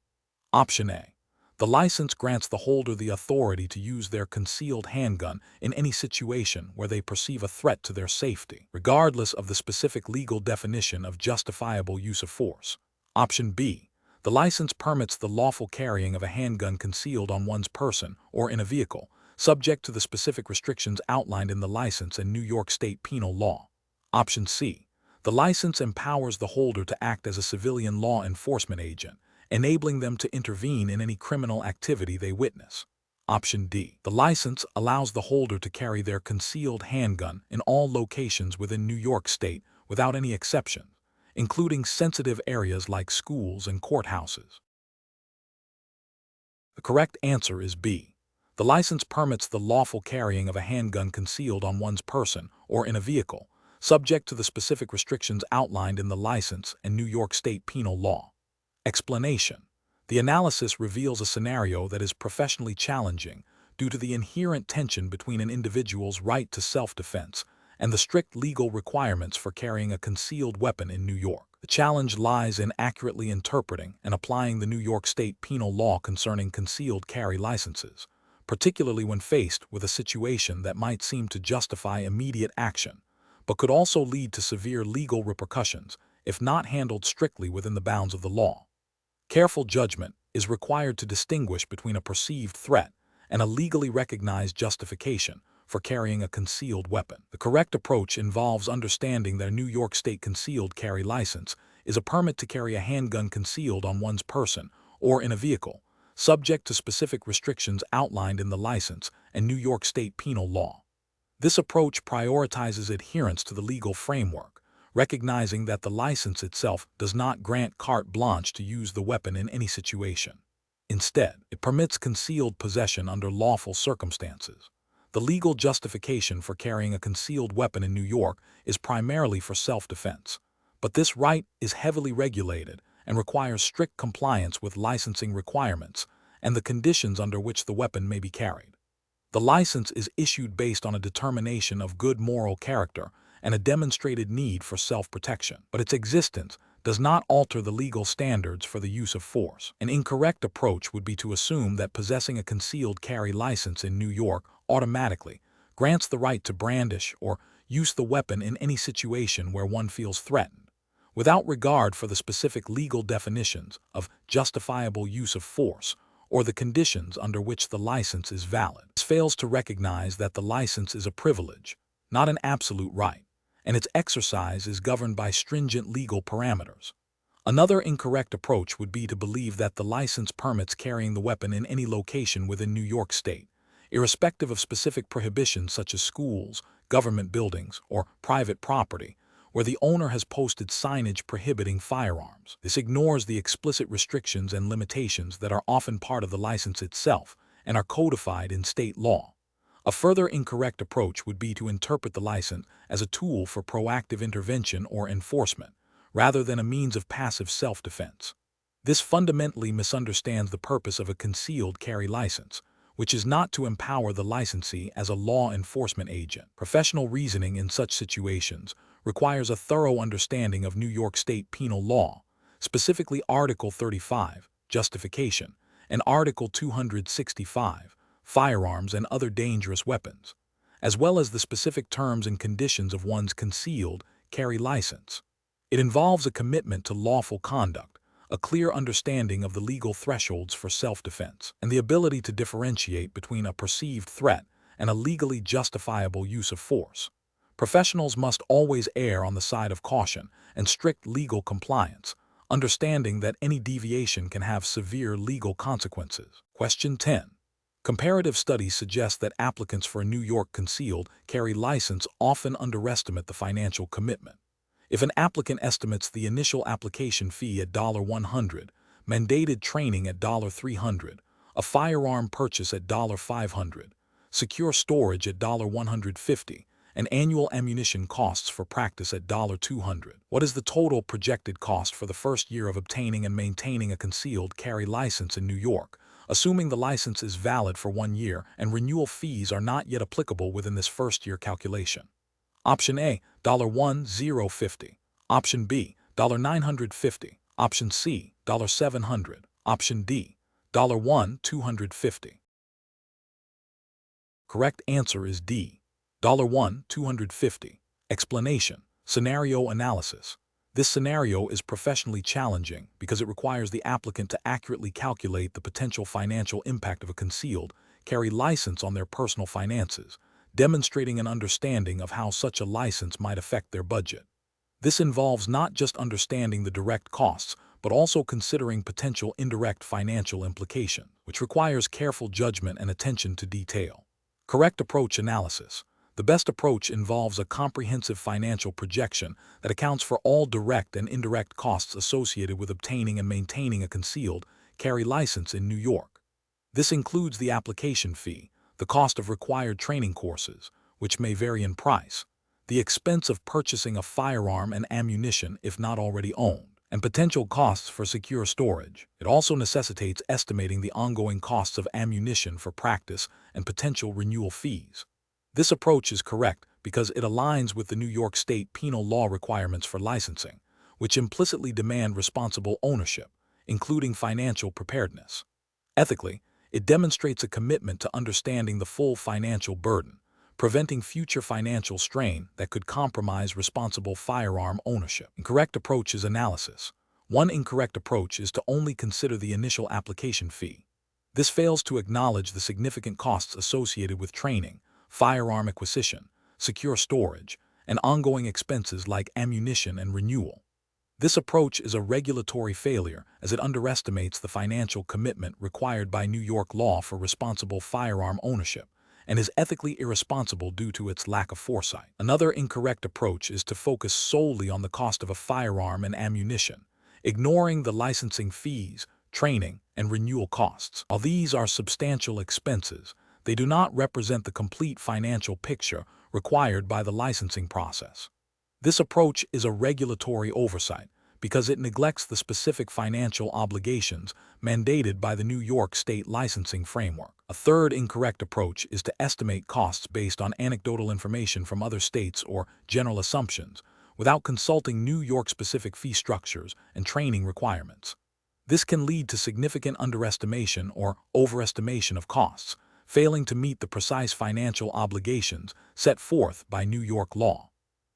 Option A. The license grants the holder the authority to use their concealed handgun in any situation where they perceive a threat to their safety, regardless of the specific legal definition of justifiable use of force. Option B. The license permits the lawful carrying of a handgun concealed on one's person or in a vehicle, subject to the specific restrictions outlined in the license and New York State penal law. Option C. The license empowers the holder to act as a civilian law enforcement agent, enabling them to intervene in any criminal activity they witness. Option D. The license allows the holder to carry their concealed handgun in all locations within New York State without any exception, including sensitive areas like schools and courthouses. The correct answer is B. The license permits the lawful carrying of a handgun concealed on one's person or in a vehicle, subject to the specific restrictions outlined in the license and New York State penal law. Explanation. The analysis reveals a scenario that is professionally challenging due to the inherent tension between an individual's right to self-defense and the strict legal requirements for carrying a concealed weapon in New York. The challenge lies in accurately interpreting and applying the New York State penal law concerning concealed carry licenses, particularly when faced with a situation that might seem to justify immediate action, but could also lead to severe legal repercussions if not handled strictly within the bounds of the law. Careful judgment is required to distinguish between a perceived threat and a legally recognized justification for carrying a concealed weapon. The correct approach involves understanding that a New York State concealed carry license is a permit to carry a handgun concealed on one's person or in a vehicle, subject to specific restrictions outlined in the license and New York State penal law. This approach prioritizes adherence to the legal framework, recognizing that the license itself does not grant carte blanche to use the weapon in any situation. Instead, it permits concealed possession under lawful circumstances. The legal justification for carrying a concealed weapon in New York is primarily for self-defense, but this right is heavily regulated and requires strict compliance with licensing requirements and the conditions under which the weapon may be carried. The license is issued based on a determination of good moral character and a demonstrated need for self-protection, but its existence does not alter the legal standards for the use of force. An incorrect approach would be to assume that possessing a concealed carry license in New York automatically grants the right to brandish or use the weapon in any situation where one feels threatened, without regard for the specific legal definitions of justifiable use of force or the conditions under which the license is valid. This fails to recognize that the license is a privilege, not an absolute right, and its exercise is governed by stringent legal parameters. Another incorrect approach would be to believe that the license permits carrying the weapon in any location within New York State, irrespective of specific prohibitions such as schools, government buildings, or private property, where the owner has posted signage prohibiting firearms. This ignores the explicit restrictions and limitations that are often part of the license itself and are codified in state law. A further incorrect approach would be to interpret the license as a tool for proactive intervention or enforcement, rather than a means of passive self-defense. This fundamentally misunderstands the purpose of a concealed carry license, which is not to empower the licensee as a law enforcement agent. Professional reasoning in such situations requires a thorough understanding of New York State penal law, specifically Article 35, Justification, and Article 265, Firearms and Other Dangerous Weapons, as well as the specific terms and conditions of one's concealed carry license. It involves a commitment to lawful conduct, a clear understanding of the legal thresholds for self-defense, and the ability to differentiate between a perceived threat and a legally justifiable use of force. Professionals must always err on the side of caution and strict legal compliance, understanding that any deviation can have severe legal consequences. Question 10. Comparative studies suggest that applicants for a New York concealed carry license often underestimate the financial commitment. If an applicant estimates the initial application fee at $100, mandated training at $300, a firearm purchase at $500, secure storage at $150, and annual ammunition costs for practice at $200, what is the total projected cost for the first year of obtaining and maintaining a concealed carry license in New York, assuming the license is valid for 1 year and renewal fees are not yet applicable within this first-year calculation? Option A, $1,050. Option B, $950. Option C, $700. Option D, $1,250. Correct answer is D, $1,250. Explanation: scenario analysis. This scenario is professionally challenging because it requires the applicant to accurately calculate the potential financial impact of a concealed carry license on their personal finances, demonstrating an understanding of how such a license might affect their budget. This involves not just understanding the direct costs, but also considering potential indirect financial implications, which requires careful judgment and attention to detail. Correct approach analysis. The best approach involves a comprehensive financial projection that accounts for all direct and indirect costs associated with obtaining and maintaining a concealed carry license in New York. This includes the application fee, the cost of required training courses, which may vary in price, the expense of purchasing a firearm and ammunition if not already owned, and potential costs for secure storage. It also necessitates estimating the ongoing costs of ammunition for practice and potential renewal fees. This approach is correct because it aligns with the New York State penal law requirements for licensing, which implicitly demand responsible ownership, including financial preparedness. Ethically, it demonstrates a commitment to understanding the full financial burden, preventing future financial strain that could compromise responsible firearm ownership. Incorrect approach is analysis. One incorrect approach is to only consider the initial application fee. This fails to acknowledge the significant costs associated with training, firearm acquisition, secure storage, and ongoing expenses like ammunition and renewal. This approach is a regulatory failure as it underestimates the financial commitment required by New York law for responsible firearm ownership and is ethically irresponsible due to its lack of foresight. Another incorrect approach is to focus solely on the cost of a firearm and ammunition, ignoring the licensing fees, training, and renewal costs. While these are substantial expenses, they do not represent the complete financial picture required by the licensing process. This approach is a regulatory oversight because it neglects the specific financial obligations mandated by the New York State licensing framework. A third incorrect approach is to estimate costs based on anecdotal information from other states or general assumptions, without consulting New York-specific fee structures and training requirements. This can lead to significant underestimation or overestimation of costs, failing to meet the precise financial obligations set forth by New York law.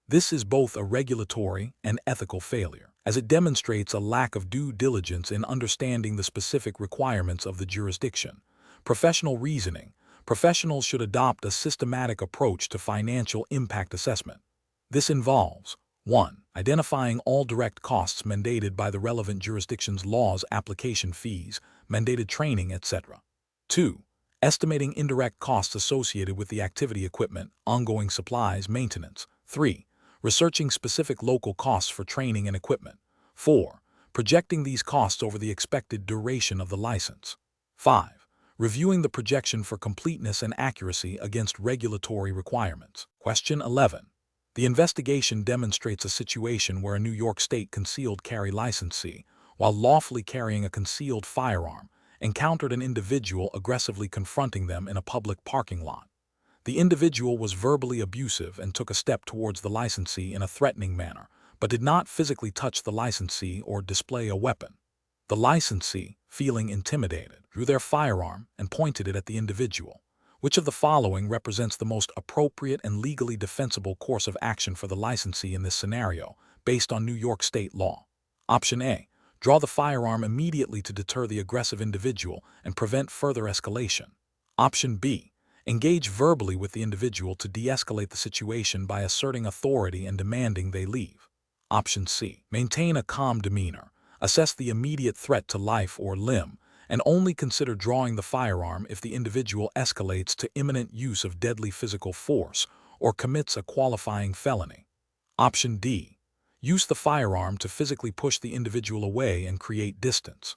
This is both a regulatory and ethical failure, as it demonstrates a lack of due diligence in understanding the specific requirements of the jurisdiction. Professional reasoning. Professionals should adopt a systematic approach to financial impact assessment. This involves 1. Identifying all direct costs mandated by the relevant jurisdiction's laws, application fees, mandated training, etc. 2. Estimating indirect costs associated with the activity, equipment, ongoing supplies, maintenance. 3. Researching specific local costs for training and equipment. 4. Projecting these costs over the expected duration of the license. 5. Reviewing the projection for completeness and accuracy against regulatory requirements. Question 11. The investigation demonstrates a situation where a New York State concealed carry licensee, while lawfully carrying a concealed firearm, encountered an individual aggressively confronting them in a public parking lot. The individual was verbally abusive and took a step towards the licensee in a threatening manner, but did not physically touch the licensee or display a weapon. The licensee, feeling intimidated, drew their firearm and pointed it at the individual. Which of the following represents the most appropriate and legally defensible course of action for the licensee in this scenario, based on New York State law? Option A. Draw the firearm immediately to deter the aggressive individual and prevent further escalation. Option B. Engage verbally with the individual to de-escalate the situation by asserting authority and demanding they leave. Option C. Maintain a calm demeanor, assess the immediate threat to life or limb, and only consider drawing the firearm if the individual escalates to imminent use of deadly physical force or commits a qualifying felony. Option D. Use the firearm to physically push the individual away and create distance.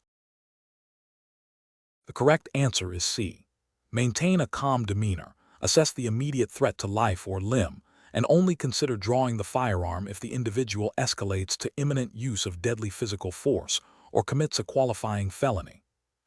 The correct answer is C. Maintain a calm demeanor, assess the immediate threat to life or limb, and only consider drawing the firearm if the individual escalates to imminent use of deadly physical force or commits a qualifying felony.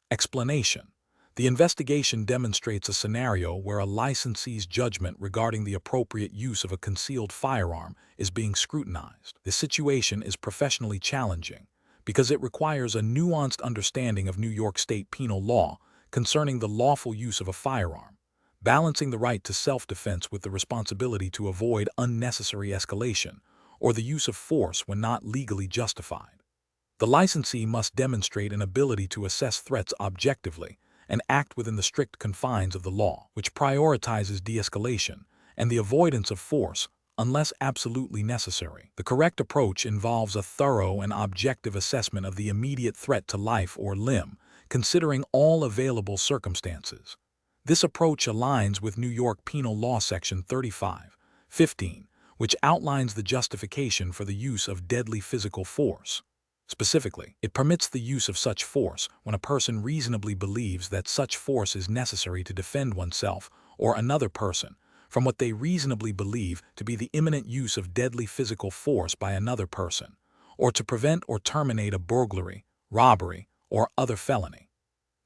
Explanation. The investigation demonstrates a scenario where a licensee's judgment regarding the appropriate use of a concealed firearm is being scrutinized. This situation is professionally challenging because it requires a nuanced understanding of New York State penal law concerning the lawful use of a firearm, balancing the right to self-defense with the responsibility to avoid unnecessary escalation or the use of force when not legally justified. The licensee must demonstrate an ability to assess threats objectively and act within the strict confines of the law, which prioritizes de-escalation and the avoidance of force unless absolutely necessary. The correct approach involves a thorough and objective assessment of the immediate threat to life or limb, considering all available circumstances. This approach aligns with New York Penal Law Section 35(15), which outlines the justification for the use of deadly physical force. Specifically, it permits the use of such force when a person reasonably believes that such force is necessary to defend oneself or another person from what they reasonably believe to be the imminent use of deadly physical force by another person, or to prevent or terminate a burglary, robbery, or other felony.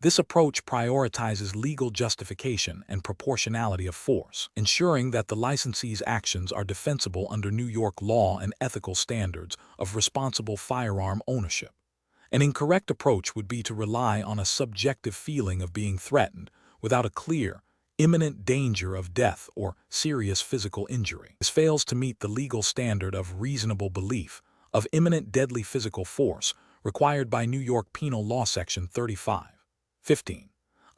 This approach prioritizes legal justification and proportionality of force, ensuring that the licensee's actions are defensible under New York law and ethical standards of responsible firearm ownership. An incorrect approach would be to rely on a subjective feeling of being threatened without a clear, imminent danger of death or serious physical injury. This fails to meet the legal standard of reasonable belief of imminent deadly physical force required by New York Penal Law Section 35:15.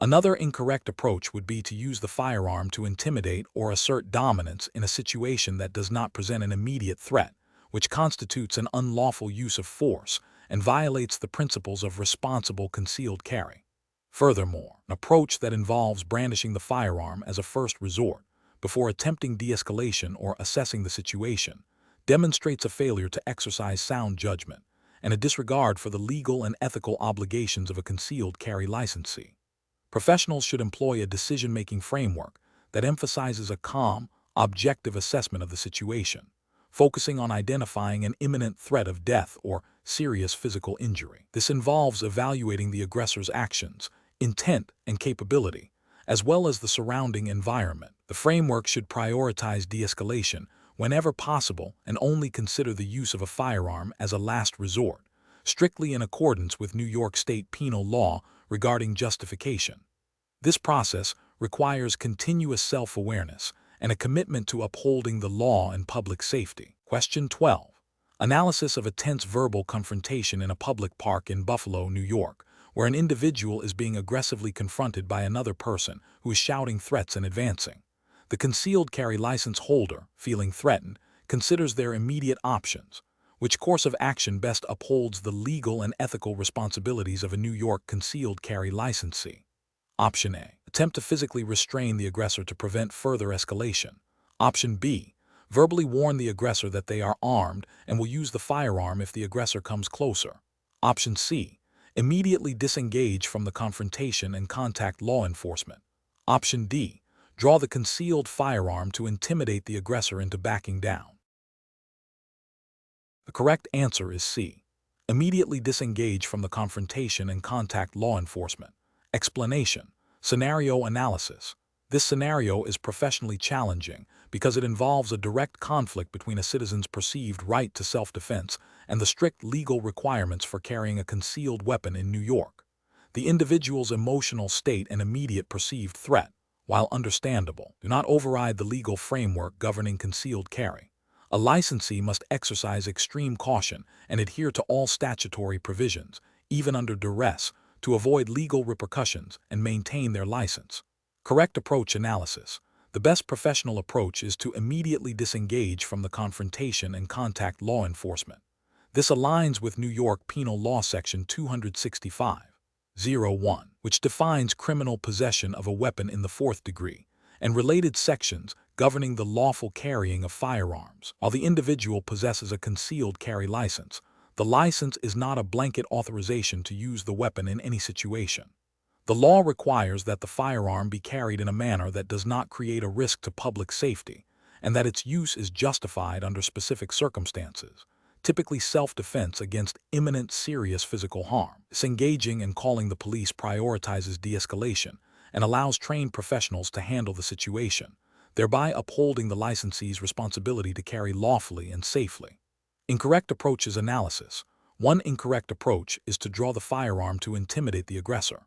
Another incorrect approach would be to use the firearm to intimidate or assert dominance in a situation that does not present an immediate threat, which constitutes an unlawful use of force and violates the principles of responsible concealed carry. Furthermore, an approach that involves brandishing the firearm as a first resort before attempting de-escalation or assessing the situation demonstrates a failure to exercise sound judgment and a disregard for the legal and ethical obligations of a concealed carry licensee. Professionals should employ a decision-making framework that emphasizes a calm, objective assessment of the situation, focusing on identifying an imminent threat of death or serious physical injury. This involves evaluating the aggressor's actions, intent, and capability, as well as the surrounding environment. The framework should prioritize de-escalation whenever possible and only consider the use of a firearm as a last resort, strictly in accordance with New York State penal law regarding justification. This process requires continuous self-awareness and a commitment to upholding the law and public safety. Question 12. Analysis of a tense verbal confrontation in a public park in Buffalo, New York, where an individual is being aggressively confronted by another person who is shouting threats and advancing. The concealed carry license holder, feeling threatened, considers their immediate options. Which course of action best upholds the legal and ethical responsibilities of a New York concealed carry licensee? Option A. Attempt to physically restrain the aggressor to prevent further escalation. Option B. Verbally warn the aggressor that they are armed and will use the firearm if the aggressor comes closer. Option C. Immediately disengage from the confrontation and contact law enforcement. Option D. Draw the concealed firearm to intimidate the aggressor into backing down. The correct answer is C. Immediately disengage from the confrontation and contact law enforcement. Explanation. Scenario analysis. This scenario is professionally challenging because it involves a direct conflict between a citizen's perceived right to self-defense and the strict legal requirements for carrying a concealed weapon in New York. The individual's emotional state and immediate perceived threat, while understandable, do not override the legal framework governing concealed carry. A licensee must exercise extreme caution and adhere to all statutory provisions, even under duress, to avoid legal repercussions and maintain their license. Correct approach analysis. The best professional approach is to immediately disengage from the confrontation and contact law enforcement. This aligns with New York Penal Law Section 265:01, which defines criminal possession of a weapon in the fourth degree, and related sections governing the lawful carrying of firearms. While the individual possesses a concealed carry license, the license is not a blanket authorization to use the weapon in any situation. The law requires that the firearm be carried in a manner that does not create a risk to public safety, and that its use is justified under specific circumstances, typically self-defense against imminent serious physical harm. Disengaging and calling the police prioritizes de-escalation and allows trained professionals to handle the situation, thereby upholding the licensee's responsibility to carry lawfully and safely. Incorrect approaches analysis. One incorrect approach is to draw the firearm to intimidate the aggressor.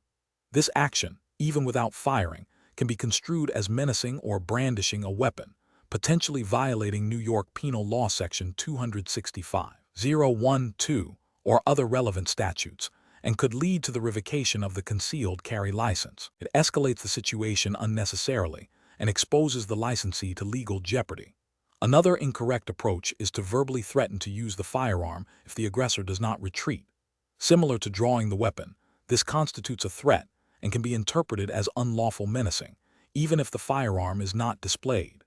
This action, even without firing, can be construed as menacing or brandishing a weapon, potentially violating New York Penal Law Section 265:012 or other relevant statutes, and could lead to the revocation of the concealed carry license. It escalates the situation unnecessarily and exposes the licensee to legal jeopardy. Another incorrect approach is to verbally threaten to use the firearm if the aggressor does not retreat. Similar to drawing the weapon, this constitutes a threat and can be interpreted as unlawful menacing, even if the firearm is not displayed.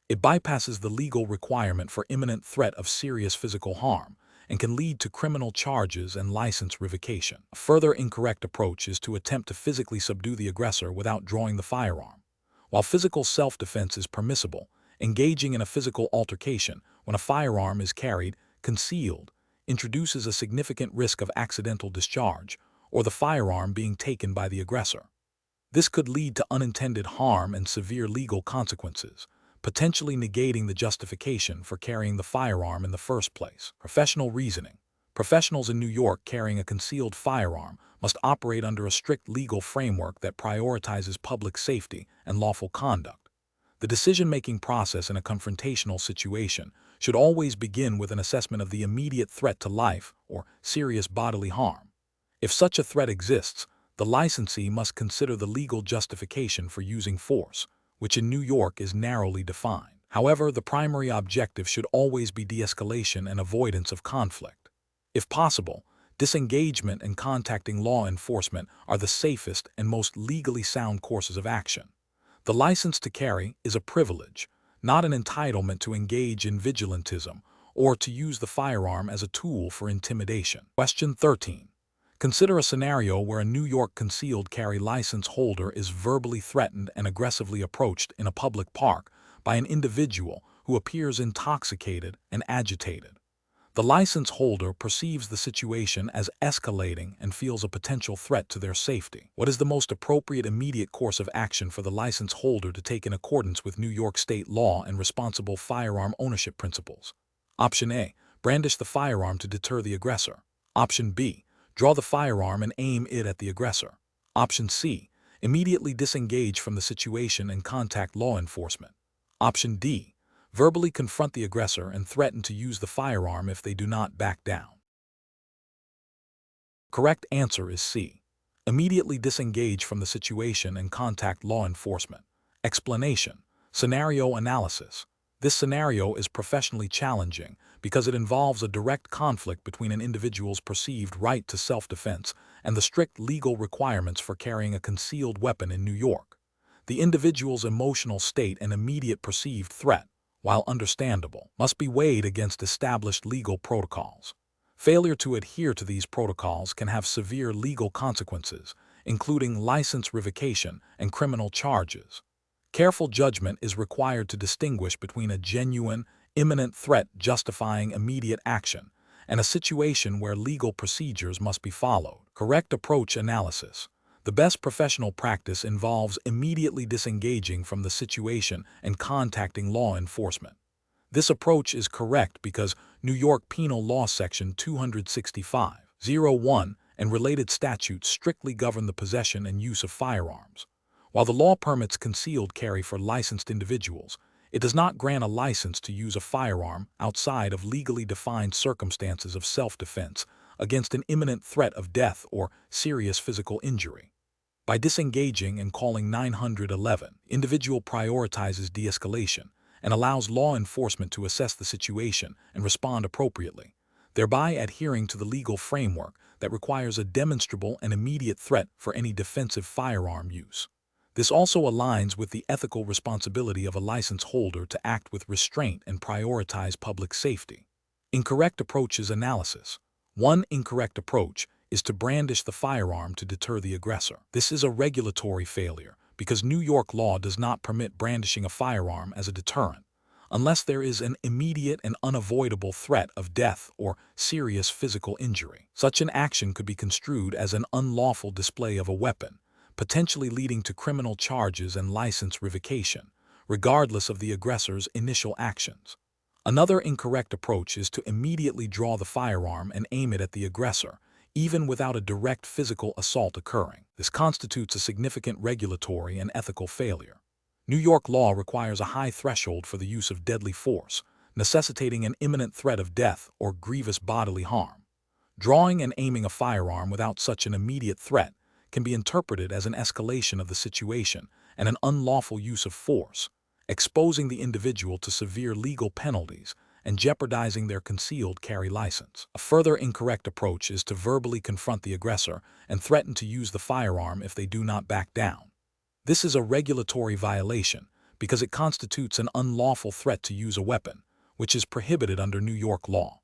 It bypasses the legal requirement for imminent threat of serious physical harm and can lead to criminal charges and license revocation. A further incorrect approach is to attempt to physically subdue the aggressor without drawing the firearm. While physical self-defense is permissible, engaging in a physical altercation when a firearm is carried concealed introduces a significant risk of accidental discharge or the firearm being taken by the aggressor. This could lead to unintended harm and severe legal consequences, potentially negating the justification for carrying the firearm in the first place. Professional reasoning. Professionals in New York carrying a concealed firearm must operate under a strict legal framework that prioritizes public safety and lawful conduct. The decision-making process in a confrontational situation should always begin with an assessment of the immediate threat to life or serious bodily harm. If such a threat exists, the licensee must consider the legal justification for using force, which in New York is narrowly defined. However, the primary objective should always be de-escalation and avoidance of conflict. If possible, disengagement and contacting law enforcement are the safest and most legally sound courses of action. The license to carry is a privilege, not an entitlement to engage in vigilantism or to use the firearm as a tool for intimidation. Question 13. Consider a scenario where a New York concealed carry license holder is verbally threatened and aggressively approached in a public park by an individual who appears intoxicated and agitated. The license holder perceives the situation as escalating and feels a potential threat to their safety. What is the most appropriate immediate course of action for the license holder to take in accordance with New York state law and responsible firearm ownership principles? Option A. Brandish the firearm to deter the aggressor. Option B. Draw the firearm and aim it at the aggressor. Option C. Immediately disengage from the situation and contact law enforcement. Option D. Verbally confront the aggressor and threaten to use the firearm if they do not back down. Correct answer is C. Immediately disengage from the situation and contact law enforcement. Explanation. Scenario analysis. This scenario is professionally challenging because it involves a direct conflict between an individual's perceived right to self-defense and the strict legal requirements for carrying a concealed weapon in New York. The individual's emotional state and immediate perceived threat, while understandable, must be weighed against established legal protocols. Failure to adhere to these protocols can have severe legal consequences, including license revocation and criminal charges. Careful judgment is required to distinguish between a genuine, imminent threat justifying immediate action and a situation where legal procedures must be followed. Correct approach analysis. The best professional practice involves immediately disengaging from the situation and contacting law enforcement. This approach is correct because New York Penal Law Section 265(01) and related statutes strictly govern the possession and use of firearms. While the law permits concealed carry for licensed individuals, it does not grant a license to use a firearm outside of legally defined circumstances of self-defense against an imminent threat of death or serious physical injury. By disengaging and calling 911, individual prioritizes de-escalation and allows law enforcement to assess the situation and respond appropriately, thereby adhering to the legal framework that requires a demonstrable and immediate threat for any defensive firearm use. This also aligns with the ethical responsibility of a license holder to act with restraint and prioritize public safety. Incorrect approaches analysis. One incorrect approach is to brandish the firearm to deter the aggressor. This is a regulatory failure because New York law does not permit brandishing a firearm as a deterrent, unless there is an immediate and unavoidable threat of death or serious physical injury. Such an action could be construed as an unlawful display of a weapon, potentially leading to criminal charges and license revocation, regardless of the aggressor's initial actions. Another incorrect approach is to immediately draw the firearm and aim it at the aggressor, even without a direct physical assault occurring. This constitutes a significant regulatory and ethical failure. New York law requires a high threshold for the use of deadly force, necessitating an imminent threat of death or grievous bodily harm. Drawing and aiming a firearm without such an immediate threat can be interpreted as an escalation of the situation and an unlawful use of force, exposing the individual to severe legal penalties and jeopardizing their concealed carry license. A further incorrect approach is to verbally confront the aggressor and threaten to use the firearm if they do not back down. This is a regulatory violation because it constitutes an unlawful threat to use a weapon, which is prohibited under New York law.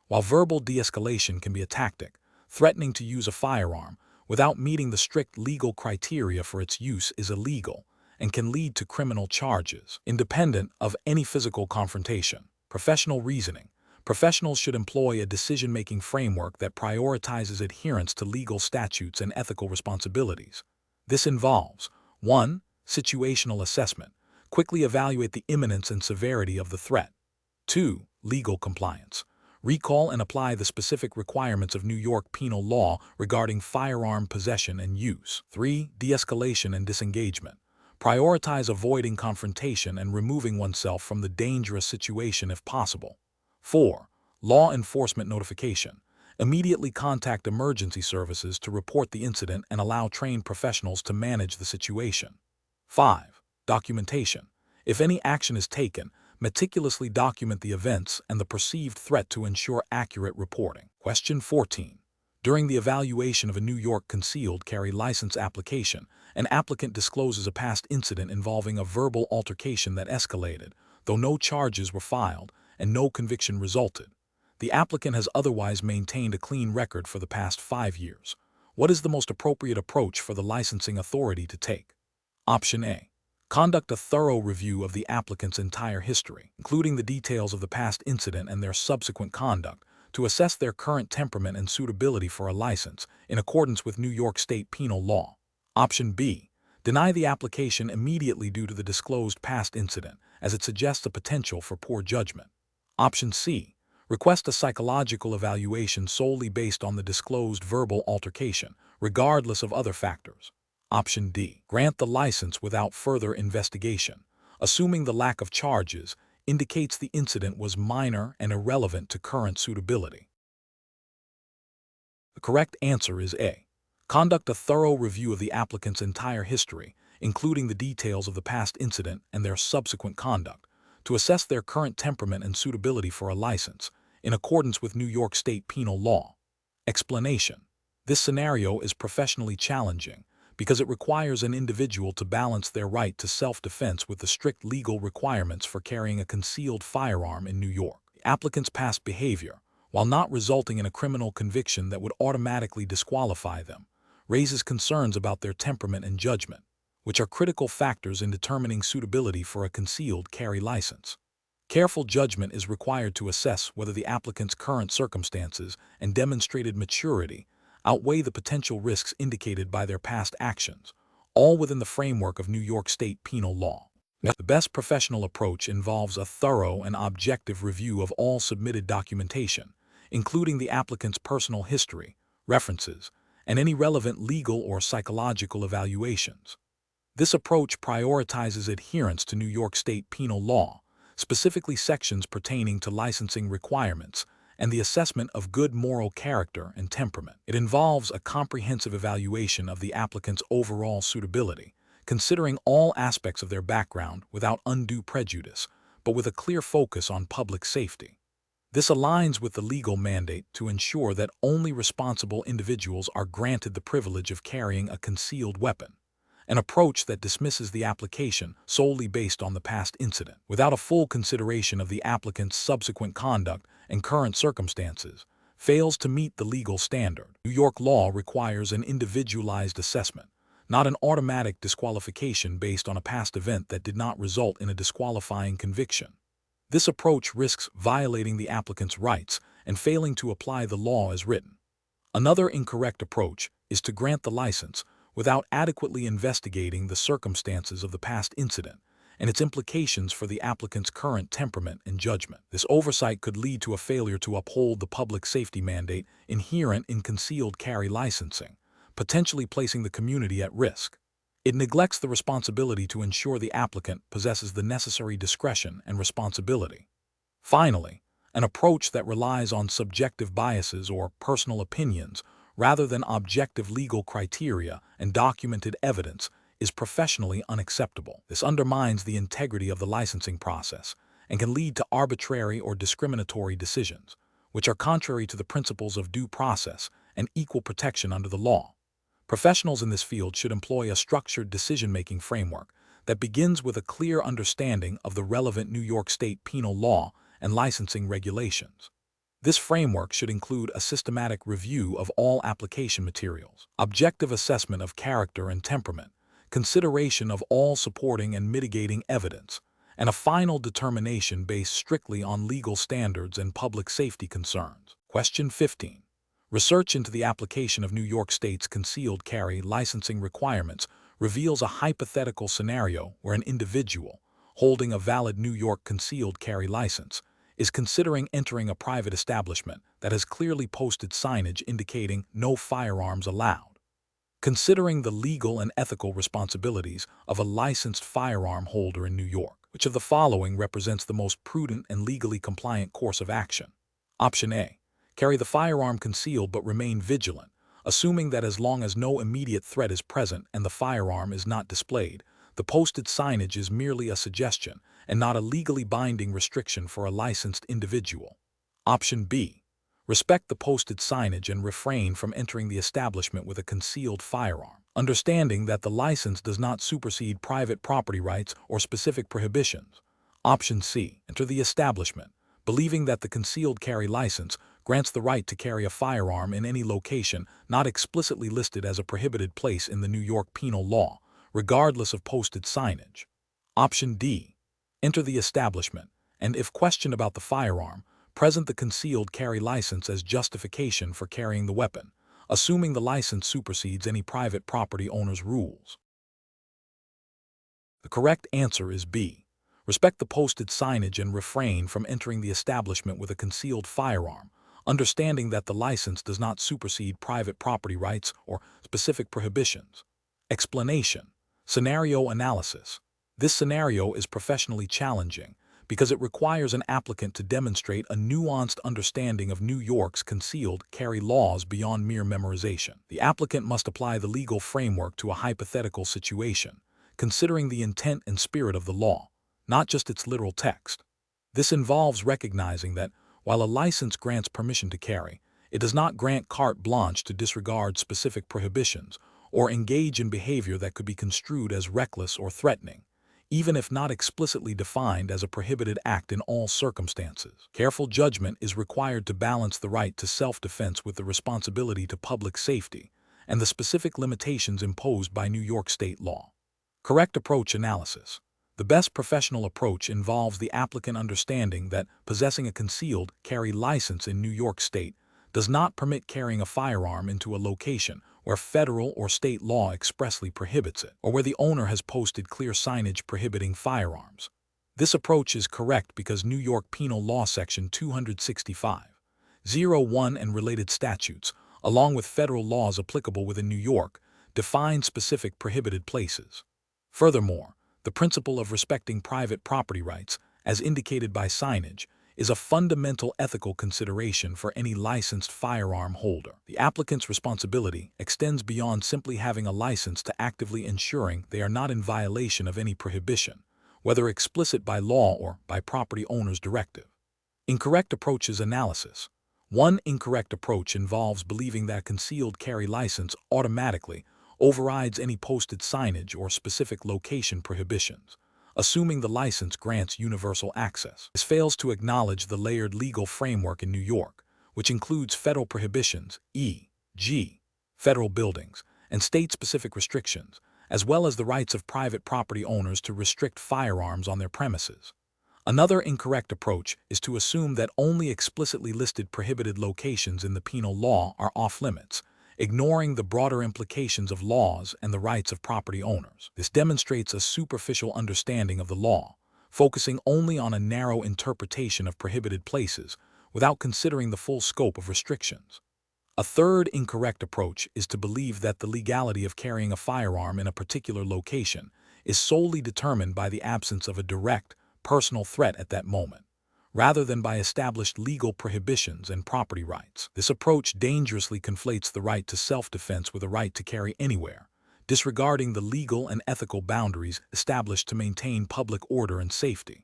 While verbal de-escalation can be a tactic, threatening to use a firearm without meeting the strict legal criteria for its use is illegal and can lead to criminal charges, independent of any physical confrontation. Professional reasoning. Professionals should employ a decision-making framework that prioritizes adherence to legal statutes and ethical responsibilities. This involves 1. Situational assessment. Quickly evaluate the imminence and severity of the threat. 2. Legal compliance. Recall and apply the specific requirements of New York penal law regarding firearm possession and use. 3. De-escalation and disengagement. Prioritize avoiding confrontation and removing oneself from the dangerous situation if possible. 4. Law enforcement notification. Immediately contact emergency services to report the incident and allow trained professionals to manage the situation. 5. Documentation. If any action is taken, meticulously document the events and the perceived threat to ensure accurate reporting. Question 14. During the evaluation of a New York concealed carry license application, an applicant discloses a past incident involving a verbal altercation that escalated, though no charges were filed and no conviction resulted. The applicant has otherwise maintained a clean record for the past 5 years. What is the most appropriate approach for the licensing authority to take? Option A. Conduct a thorough review of the applicant's entire history, including the details of the past incident and their subsequent conduct, to assess their current temperament and suitability for a license in accordance with New York State penal law. Option B. Deny the application immediately due to the disclosed past incident, as it suggests a potential for poor judgment. Option C. Request a psychological evaluation solely based on the disclosed verbal altercation, regardless of other factors. Option D. Grant the license without further investigation, assuming the lack of charges indicates the incident was minor and irrelevant to current suitability. The correct answer is A. Conduct a thorough review of the applicant's entire history, including the details of the past incident and their subsequent conduct, to assess their current temperament and suitability for a license, in accordance with New York State penal law. Explanation. This scenario is professionally challenging because it requires an individual to balance their right to self-defense with the strict legal requirements for carrying a concealed firearm in New York. The applicant's past behavior, while not resulting in a criminal conviction that would automatically disqualify them, raises concerns about their temperament and judgment, which are critical factors in determining suitability for a concealed carry license. Careful judgment is required to assess whether the applicant's current circumstances and demonstrated maturity outweigh the potential risks indicated by their past actions, all within the framework of New York State penal law. The best professional approach involves a thorough and objective review of all submitted documentation, including the applicant's personal history, references, and any relevant legal or psychological evaluations. This approach prioritizes adherence to New York State penal law, specifically sections pertaining to licensing requirements, and the assessment of good moral character and temperament. It involves a comprehensive evaluation of the applicant's overall suitability, considering all aspects of their background without undue prejudice, but with a clear focus on public safety. This aligns with the legal mandate to ensure that only responsible individuals are granted the privilege of carrying a concealed weapon, an approach that dismisses the application solely based on the past incident, without a full consideration of the applicant's subsequent conduct and current circumstances, fails to meet the legal standard. New York law requires an individualized assessment, not an automatic disqualification based on a past event that did not result in a disqualifying conviction. This approach risks violating the applicant's rights and failing to apply the law as written. Another incorrect approach is to grant the license without adequately investigating the circumstances of the past incident and its implications for the applicant's current temperament and judgment. This oversight could lead to a failure to uphold the public safety mandate inherent in concealed carry licensing, potentially placing the community at risk. It neglects the responsibility to ensure the applicant possesses the necessary discretion and responsibility. Finally, an approach that relies on subjective biases or personal opinions rather than objective legal criteria and documented evidence is professionally unacceptable. This undermines the integrity of the licensing process and can lead to arbitrary or discriminatory decisions, which are contrary to the principles of due process and equal protection under the law. Professionals in this field should employ a structured decision-making framework that begins with a clear understanding of the relevant New York State penal law and licensing regulations. This framework should include a systematic review of all application materials, objective assessment of character and temperament, consideration of all supporting and mitigating evidence, and a final determination based strictly on legal standards and public safety concerns. Question 15. Research into the application of New York State's concealed carry licensing requirements reveals a hypothetical scenario where an individual, holding a valid New York concealed carry license, is considering entering a private establishment that has clearly posted signage indicating no firearms allowed. Considering the legal and ethical responsibilities of a licensed firearm holder in New York, which of the following represents the most prudent and legally compliant course of action? Option A. Carry the firearm concealed but remain vigilant, assuming that as long as no immediate threat is present and the firearm is not displayed, the posted signage is merely a suggestion and not a legally binding restriction for a licensed individual. Option B. Respect the posted signage and refrain from entering the establishment with a concealed firearm, understanding that the license does not supersede private property rights or specific prohibitions. Option C. Enter the establishment, believing that the concealed carry license grants the right to carry a firearm in any location not explicitly listed as a prohibited place in the New York penal law, regardless of posted signage. Option D. Enter the establishment, and if questioned about the firearm, present the concealed carry license as justification for carrying the weapon, assuming the license supersedes any private property owner's rules. The correct answer is B. Respect the posted signage and refrain from entering the establishment with a concealed firearm, understanding that the license does not supersede private property rights or specific prohibitions. Explanation. Scenario analysis. This scenario is professionally challenging because it requires an applicant to demonstrate a nuanced understanding of New York's concealed carry laws beyond mere memorization. The applicant must apply the legal framework to a hypothetical situation, considering the intent and spirit of the law, not just its literal text. This involves recognizing that, while a license grants permission to carry, it does not grant carte blanche to disregard specific prohibitions or engage in behavior that could be construed as reckless or threatening, even if not explicitly defined as a prohibited act in all circumstances. Careful judgment is required to balance the right to self-defense with the responsibility to public safety and the specific limitations imposed by New York state law. Correct approach analysis. The best professional approach involves the applicant understanding that possessing a concealed carry license in New York State does not permit carrying a firearm into a location where federal or state law expressly prohibits it, or where the owner has posted clear signage prohibiting firearms. This approach is correct because New York Penal Law Section 265(01) and related statutes, along with federal laws applicable within New York, define specific prohibited places. Furthermore, the principle of respecting private property rights, as indicated by signage, is a fundamental ethical consideration for any licensed firearm holder. The applicant's responsibility extends beyond simply having a license to actively ensuring they are not in violation of any prohibition, whether explicit by law or by property owner's directive. Incorrect approaches analysis. One incorrect approach involves believing that concealed carry license automatically overrides any posted signage or specific location prohibitions, assuming the license grants universal access. This fails to acknowledge the layered legal framework in New York, which includes federal prohibitions, e.g., federal buildings, and state-specific restrictions, as well as the rights of private property owners to restrict firearms on their premises. Another incorrect approach is to assume that only explicitly listed prohibited locations in the penal law are off-limits, ignoring the broader implications of laws and the rights of property owners. This demonstrates a superficial understanding of the law, focusing only on a narrow interpretation of prohibited places without considering the full scope of restrictions. A third incorrect approach is to believe that the legality of carrying a firearm in a particular location is solely determined by the absence of a direct, personal threat at that moment, rather than by established legal prohibitions and property rights. This approach dangerously conflates the right to self-defense with a right to carry anywhere, disregarding the legal and ethical boundaries established to maintain public order and safety.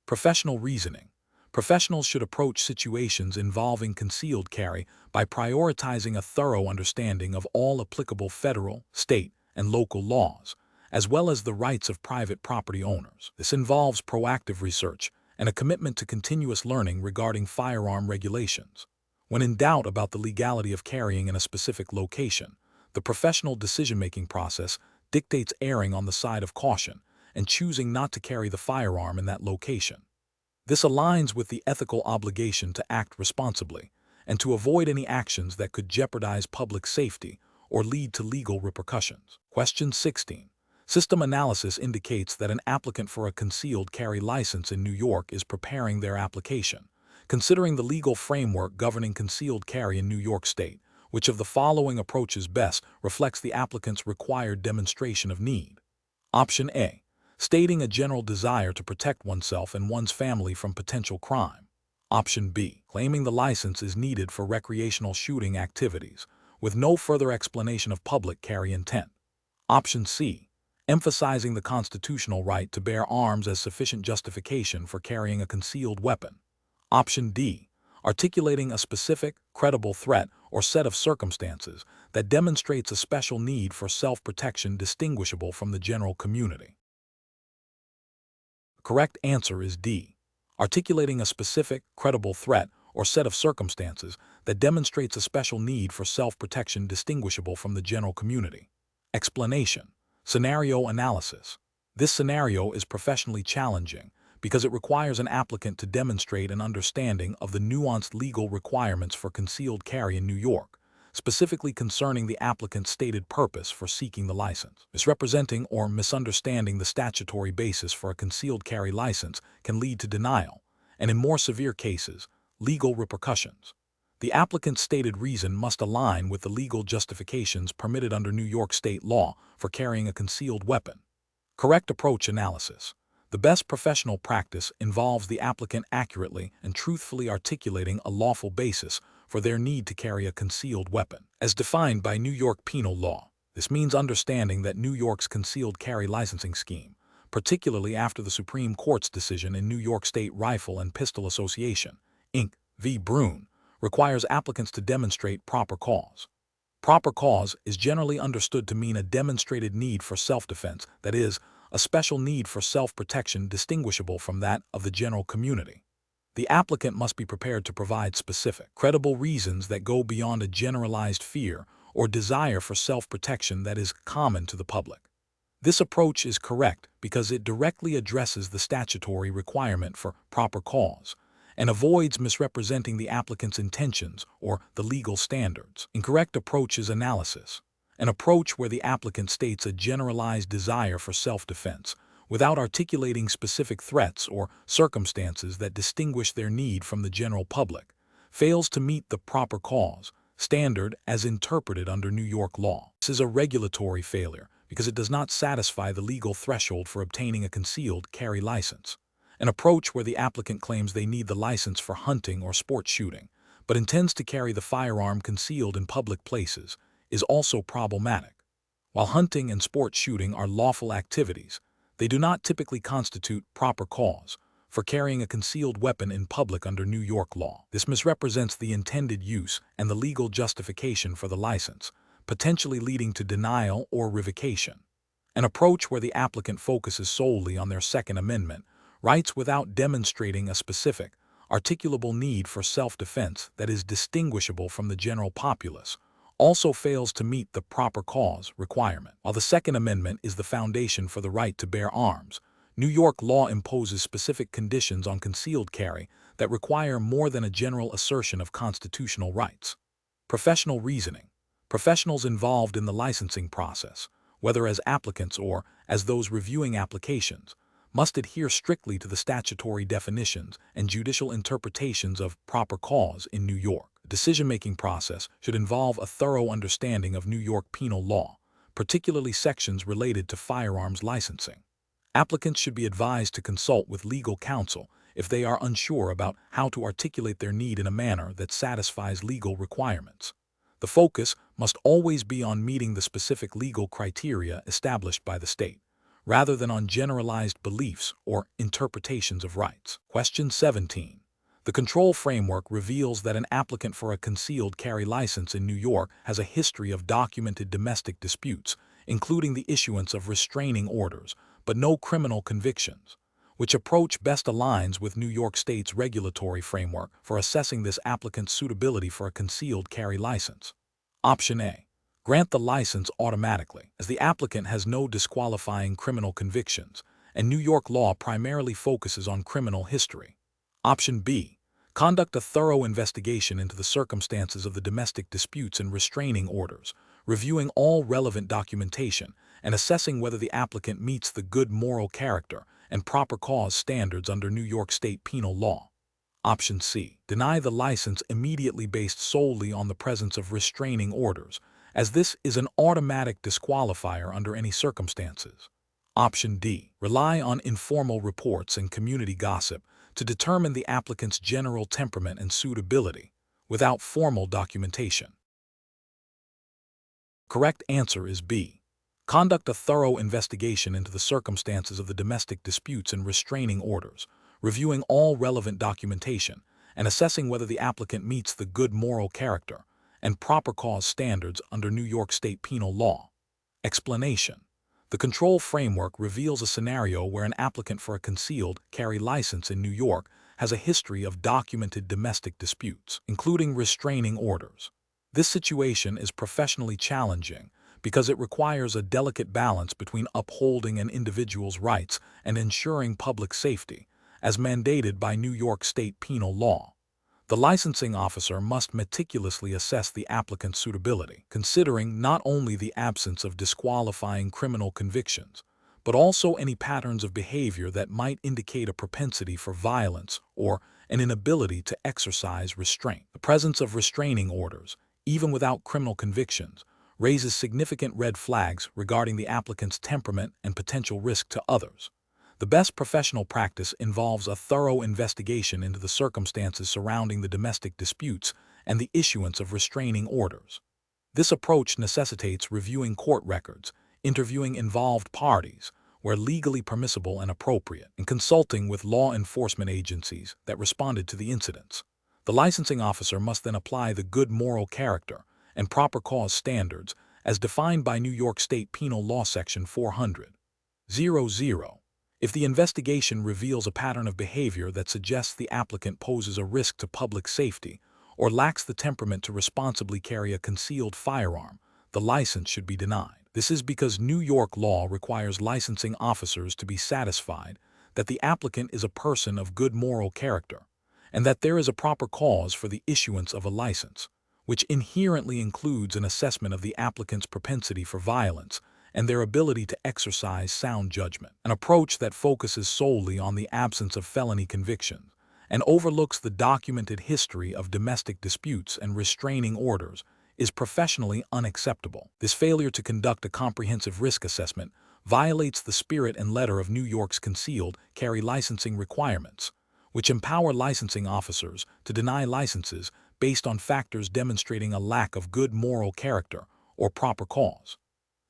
Professional reasoning. Professionals should approach situations involving concealed carry by prioritizing a thorough understanding of all applicable federal, state, and local laws, as well as the rights of private property owners. This involves proactive research and a commitment to continuous learning regarding firearm regulations. When in doubt about the legality of carrying in a specific location, the professional decision-making process dictates erring on the side of caution and choosing not to carry the firearm in that location. This aligns with the ethical obligation to act responsibly and to avoid any actions that could jeopardize public safety or lead to legal repercussions. Question 16. System analysis indicates that an applicant for a concealed carry license in New York is preparing their application. Considering the legal framework governing concealed carry in New York State, which of the following approaches best reflects the applicant's required demonstration of need? Option A. Stating a general desire to protect oneself and one's family from potential crime. Option B. Claiming the license is needed for recreational shooting activities, with no further explanation of public carry intent. Option C. Emphasizing the constitutional right to bear arms as sufficient justification for carrying a concealed weapon. Option D. Articulating a specific, credible threat or set of circumstances that demonstrates a special need for self-protection distinguishable from the general community. The correct answer is D. Articulating a specific, credible threat or set of circumstances that demonstrates a special need for self-protection distinguishable from the general community. Explanation. Scenario analysis. This scenario is professionally challenging because it requires an applicant to demonstrate an understanding of the nuanced legal requirements for concealed carry in New York, specifically concerning the applicant's stated purpose for seeking the license. Misrepresenting or misunderstanding the statutory basis for a concealed carry license can lead to denial, and in more severe cases, legal repercussions. The applicant's stated reason must align with the legal justifications permitted under New York state law for carrying a concealed weapon. Correct approach analysis. The best professional practice involves the applicant accurately and truthfully articulating a lawful basis for their need to carry a concealed weapon, as defined by New York penal law. This means understanding that New York's concealed carry licensing scheme, particularly after the Supreme Court's decision in New York State Rifle and Pistol Association, Inc. v. Brune, requires applicants to demonstrate proper cause. Proper cause is generally understood to mean a demonstrated need for self-defense, that is, a special need for self-protection distinguishable from that of the general community. The applicant must be prepared to provide specific, credible reasons that go beyond a generalized fear or desire for self-protection that is common to the public. This approach is correct because it directly addresses the statutory requirement for proper cause and avoids misrepresenting the applicant's intentions or the legal standards. Incorrect approach is analysis, an approach where the applicant states a generalized desire for self-defense without articulating specific threats or circumstances that distinguish their need from the general public, fails to meet the proper cause standard as interpreted under New York law. This is a regulatory failure because it does not satisfy the legal threshold for obtaining a concealed carry license. An approach where the applicant claims they need the license for hunting or sport shooting, but intends to carry the firearm concealed in public places, is also problematic. While hunting and sport shooting are lawful activities, they do not typically constitute proper cause for carrying a concealed weapon in public under New York law. This misrepresents the intended use and the legal justification for the license, potentially leading to denial or revocation. An approach where the applicant focuses solely on their Second Amendment rights without demonstrating a specific, articulable need for self-defense that is distinguishable from the general populace also fails to meet the proper cause requirement. While the Second Amendment is the foundation for the right to bear arms, New York law imposes specific conditions on concealed carry that require more than a general assertion of constitutional rights. Professional reasoning. Professionals involved in the licensing process, whether as applicants or as those reviewing applications, must adhere strictly to the statutory definitions and judicial interpretations of proper cause in New York. The decision-making process should involve a thorough understanding of New York penal law, particularly sections related to firearms licensing. Applicants should be advised to consult with legal counsel if they are unsure about how to articulate their need in a manner that satisfies legal requirements. The focus must always be on meeting the specific legal criteria established by the state, rather than on generalized beliefs or interpretations of rights. Question 17. The control framework reveals that an applicant for a concealed carry license in New York has a history of documented domestic disputes, including the issuance of restraining orders, but no criminal convictions. Which approach best aligns with New York State's regulatory framework for assessing this applicant's suitability for a concealed carry license? Option A. Grant the license automatically, as the applicant has no disqualifying criminal convictions and New York law primarily focuses on criminal history. Option B. Conduct a thorough investigation into the circumstances of the domestic disputes and restraining orders, reviewing all relevant documentation and assessing whether the applicant meets the good moral character and proper cause standards under New York State penal law. Option C. Deny the license immediately based solely on the presence of restraining orders, as this is an automatic disqualifier under any circumstances. Option D. Rely on informal reports and community gossip to determine the applicant's general temperament and suitability, without formal documentation. Correct answer is B. Conduct a thorough investigation into the circumstances of the domestic disputes and restraining orders, reviewing all relevant documentation, and assessing whether the applicant meets the good moral character and proper cause standards under New York State penal law. Explanation. The control framework reveals a scenario where an applicant for a concealed carry license in New York has a history of documented domestic disputes, including restraining orders. This situation is professionally challenging because it requires a delicate balance between upholding an individual's rights and ensuring public safety, as mandated by New York State penal law. The licensing officer must meticulously assess the applicant's suitability, considering not only the absence of disqualifying criminal convictions, but also any patterns of behavior that might indicate a propensity for violence or an inability to exercise restraint. The presence of restraining orders, even without criminal convictions, raises significant red flags regarding the applicant's temperament and potential risk to others. The best professional practice involves a thorough investigation into the circumstances surrounding the domestic disputes and the issuance of restraining orders. This approach necessitates reviewing court records, interviewing involved parties, where legally permissible and appropriate, and consulting with law enforcement agencies that responded to the incidents. The licensing officer must then apply the good moral character and proper cause standards as defined by New York State Penal Law Section 400. If the investigation reveals a pattern of behavior that suggests the applicant poses a risk to public safety or lacks the temperament to responsibly carry a concealed firearm, the license should be denied. This is because New York law requires licensing officers to be satisfied that the applicant is a person of good moral character and that there is a proper cause for the issuance of a license, which inherently includes an assessment of the applicant's propensity for violence and their ability to exercise sound judgment. An approach that focuses solely on the absence of felony convictions and overlooks the documented history of domestic disputes and restraining orders is professionally unacceptable. This failure to conduct a comprehensive risk assessment violates the spirit and letter of New York's concealed carry licensing requirements, which empower licensing officers to deny licenses based on factors demonstrating a lack of good moral character or proper cause.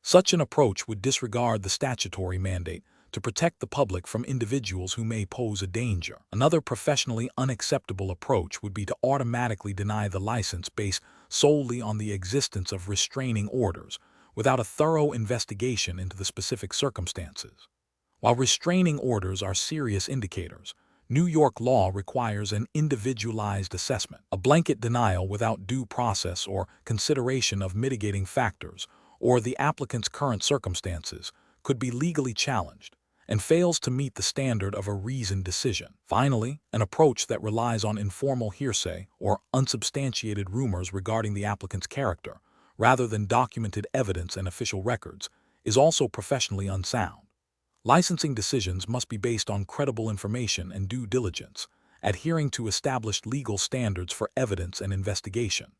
Such an approach would disregard the statutory mandate to protect the public from individuals who may pose a danger. Another professionally unacceptable approach would be to automatically deny the license based solely on the existence of restraining orders, without a thorough investigation into the specific circumstances. While restraining orders are serious indicators, New York law requires an individualized assessment. A blanket denial without due process or consideration of mitigating factors or the applicant's current circumstances could be legally challenged and fails to meet the standard of a reasoned decision. Finally, an approach that relies on informal hearsay or unsubstantiated rumors regarding the applicant's character, rather than documented evidence and official records, is also professionally unsound. Licensing decisions must be based on credible information and due diligence, adhering to established legal standards for evidence and investigation.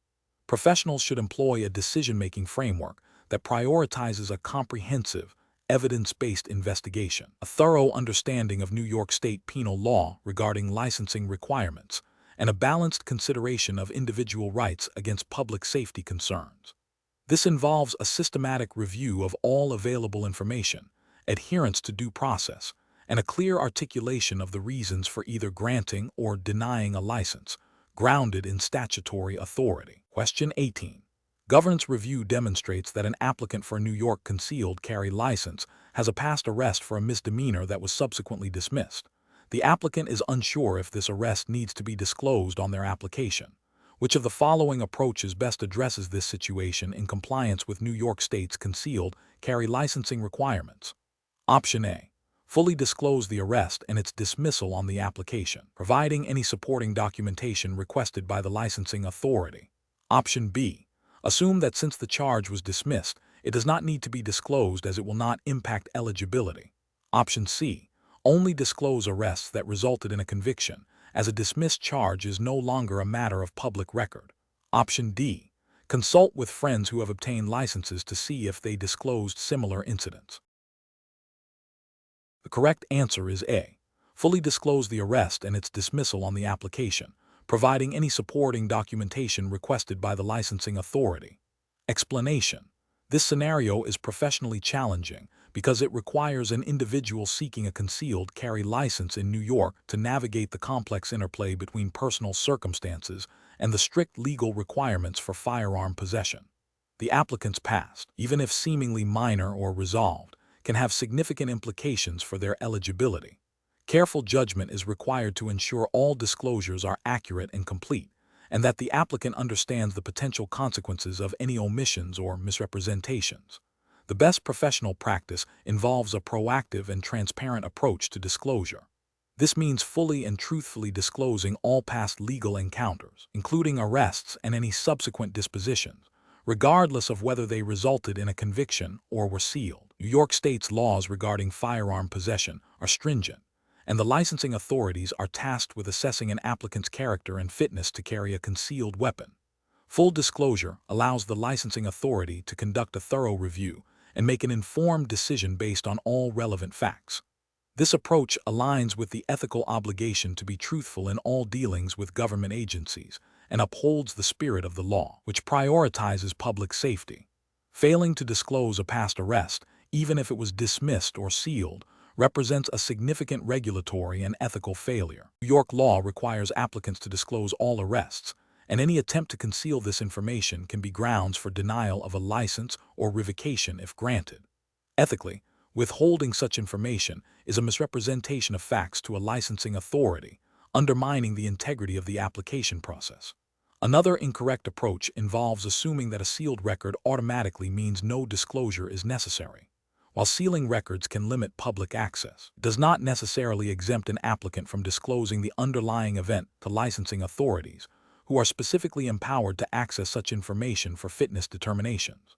Professionals should employ a decision-making framework that prioritizes a comprehensive, evidence-based investigation, a thorough understanding of New York State penal law regarding licensing requirements, and a balanced consideration of individual rights against public safety concerns. This involves a systematic review of all available information, adherence to due process, and a clear articulation of the reasons for either granting or denying a license, grounded in statutory authority. Question 18. Governance review demonstrates that an applicant for a New York concealed carry license has a past arrest for a misdemeanor that was subsequently dismissed. The applicant is unsure if this arrest needs to be disclosed on their application. Which of the following approaches best addresses this situation in compliance with New York State's concealed carry licensing requirements? Option A. Fully disclose the arrest and its dismissal on the application, providing any supporting documentation requested by the licensing authority. Option B. Assume that since the charge was dismissed, it does not need to be disclosed as it will not impact eligibility. Option C. Only disclose arrests that resulted in a conviction, as a dismissed charge is no longer a matter of public record. Option D. Consult with friends who have obtained licenses to see if they disclosed similar incidents. The correct answer is A. Fully disclose the arrest and its dismissal on the application, providing any supporting documentation requested by the licensing authority. Explanation. This scenario is professionally challenging because it requires an individual seeking a concealed carry license in New York to navigate the complex interplay between personal circumstances and the strict legal requirements for firearm possession. The applicant's past, even if seemingly minor or resolved, can have significant implications for their eligibility. Careful judgment is required to ensure all disclosures are accurate and complete, and that the applicant understands the potential consequences of any omissions or misrepresentations. The best professional practice involves a proactive and transparent approach to disclosure. This means fully and truthfully disclosing all past legal encounters, including arrests and any subsequent dispositions, regardless of whether they resulted in a conviction or were sealed. New York State's laws regarding firearm possession are stringent, and the licensing authorities are tasked with assessing an applicant's character and fitness to carry a concealed weapon. Full disclosure allows the licensing authority to conduct a thorough review and make an informed decision based on all relevant facts. This approach aligns with the ethical obligation to be truthful in all dealings with government agencies and upholds the spirit of the law, which prioritizes public safety. Failing to disclose a past arrest, even if it was dismissed or sealed, represents a significant regulatory and ethical failure. New York law requires applicants to disclose all arrests, and any attempt to conceal this information can be grounds for denial of a license or revocation if granted. Ethically, withholding such information is a misrepresentation of facts to a licensing authority, undermining the integrity of the application process. Another incorrect approach involves assuming that a sealed record automatically means no disclosure is necessary. While sealing records can limit public access, it does not necessarily exempt an applicant from disclosing the underlying event to licensing authorities, who are specifically empowered to access such information for fitness determinations.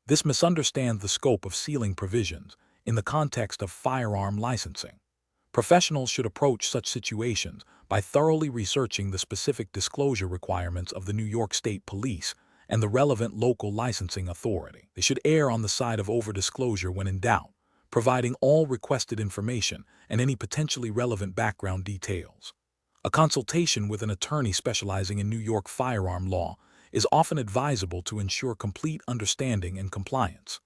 This misunderstands the scope of sealing provisions in the context of firearm licensing. Professionals should approach such situations by thoroughly researching the specific disclosure requirements of the New York State Police and the relevant local licensing authority. They should err on the side of over-disclosure when in doubt, providing all requested information and any potentially relevant background details. A consultation with an attorney specializing in New York firearm law is often advisable to ensure complete understanding and compliance.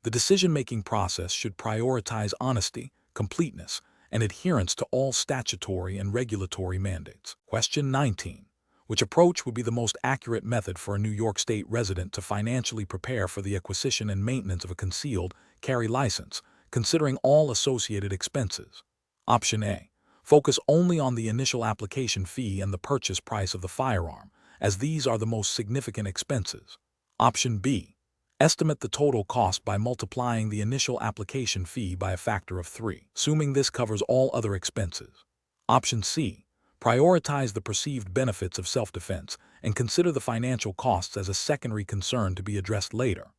The decision-making process should prioritize honesty, completeness, and adherence to all statutory and regulatory mandates. Question 19. Which approach would be the most accurate method for a New York State resident to financially prepare for the acquisition and maintenance of a concealed carry license, considering all associated expenses? Option A. Focus only on the initial application fee and the purchase price of the firearm, as these are the most significant expenses. Option B. Estimate the total cost by multiplying the initial application fee by a factor of 3, assuming this covers all other expenses. Option C. Prioritize the perceived benefits of self-defense and consider the financial costs as a secondary concern to be addressed later.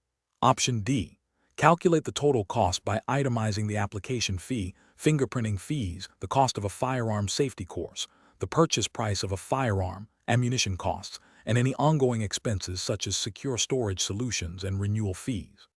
Option D. Calculate the total cost by itemizing the application fee, fingerprinting fees, the cost of a firearm safety course, the purchase price of a firearm, ammunition costs, and any ongoing expenses such as secure storage solutions and renewal fees.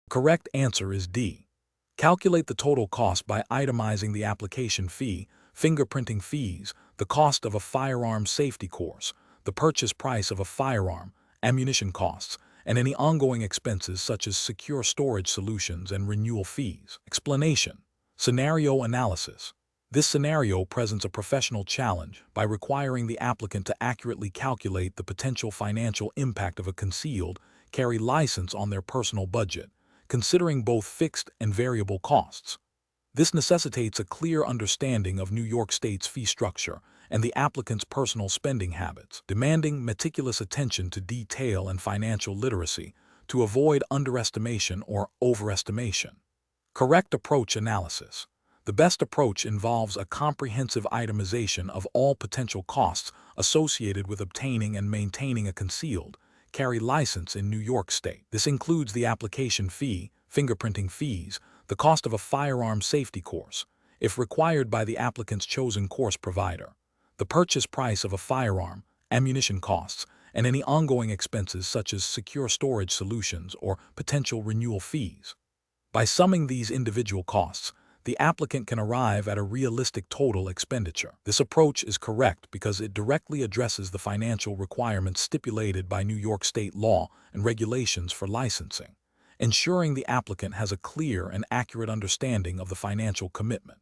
The correct answer is D. Calculate the total cost by itemizing the application fee, fingerprinting fees, the cost of a firearm safety course, the purchase price of a firearm, ammunition costs, and any ongoing expenses such as secure storage solutions and renewal fees. Explanation. Scenario analysis. This scenario presents a professional challenge by requiring the applicant to accurately calculate the potential financial impact of a concealed carry license on their personal budget, considering both fixed and variable costs. This necessitates a clear understanding of New York State's fee structure and the applicant's personal spending habits, demanding meticulous attention to detail and financial literacy to avoid underestimation or overestimation. Correct approach analysis. The best approach involves a comprehensive itemization of all potential costs associated with obtaining and maintaining a concealed carry license in New York State. This includes the application fee, fingerprinting fees, the cost of a firearm safety course, if required by the applicant's chosen course provider, the purchase price of a firearm, ammunition costs, and any ongoing expenses such as secure storage solutions or potential renewal fees. By summing these individual costs, the applicant can arrive at a realistic total expenditure. This approach is correct because it directly addresses the financial requirements stipulated by New York State law and regulations for licensing, ensuring the applicant has a clear and accurate understanding of the financial commitment.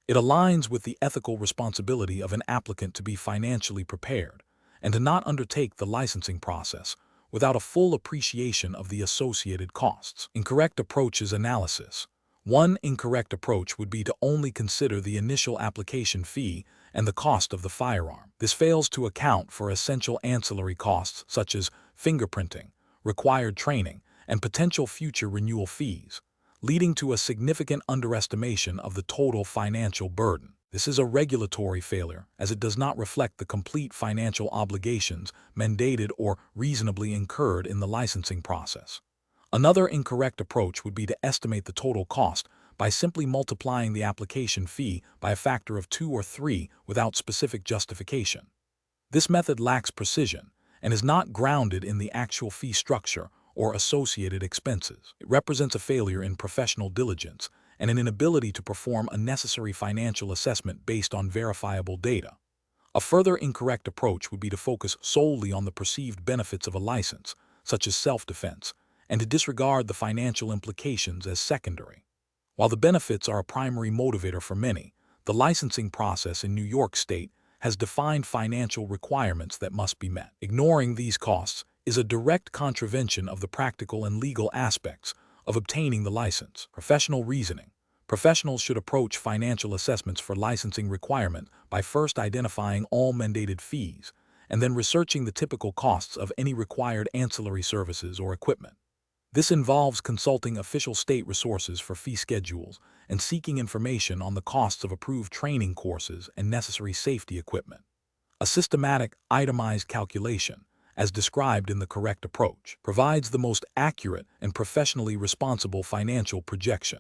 It aligns with the ethical responsibility of an applicant to be financially prepared and to not undertake the licensing process without a full appreciation of the associated costs. Incorrect approaches analysis. One incorrect approach would be to only consider the initial application fee and the cost of the firearm. This fails to account for essential ancillary costs such as fingerprinting, required training, and potential future renewal fees, leading to a significant underestimation of the total financial burden. This is a regulatory failure, as it does not reflect the complete financial obligations mandated or reasonably incurred in the licensing process. Another incorrect approach would be to estimate the total cost by simply multiplying the application fee by a factor of 2 or 3 without specific justification. This method lacks precision and is not grounded in the actual fee structure or associated expenses. It represents a failure in professional diligence and an inability to perform a necessary financial assessment based on verifiable data. A further incorrect approach would be to focus solely on the perceived benefits of a license, such as self-defense, and to disregard the financial implications as secondary. While the benefits are a primary motivator for many, the licensing process in New York State has defined financial requirements that must be met. Ignoring these costs is a direct contravention of the practical and legal aspects of obtaining the license. Professional reasoning. Professionals should approach financial assessments for licensing requirement by first identifying all mandated fees and then researching the typical costs of any required ancillary services or equipment. This involves consulting official state resources for fee schedules and seeking information on the costs of approved training courses and necessary safety equipment. A systematic, itemized calculation, as described in the correct approach, provides the most accurate and professionally responsible financial projection.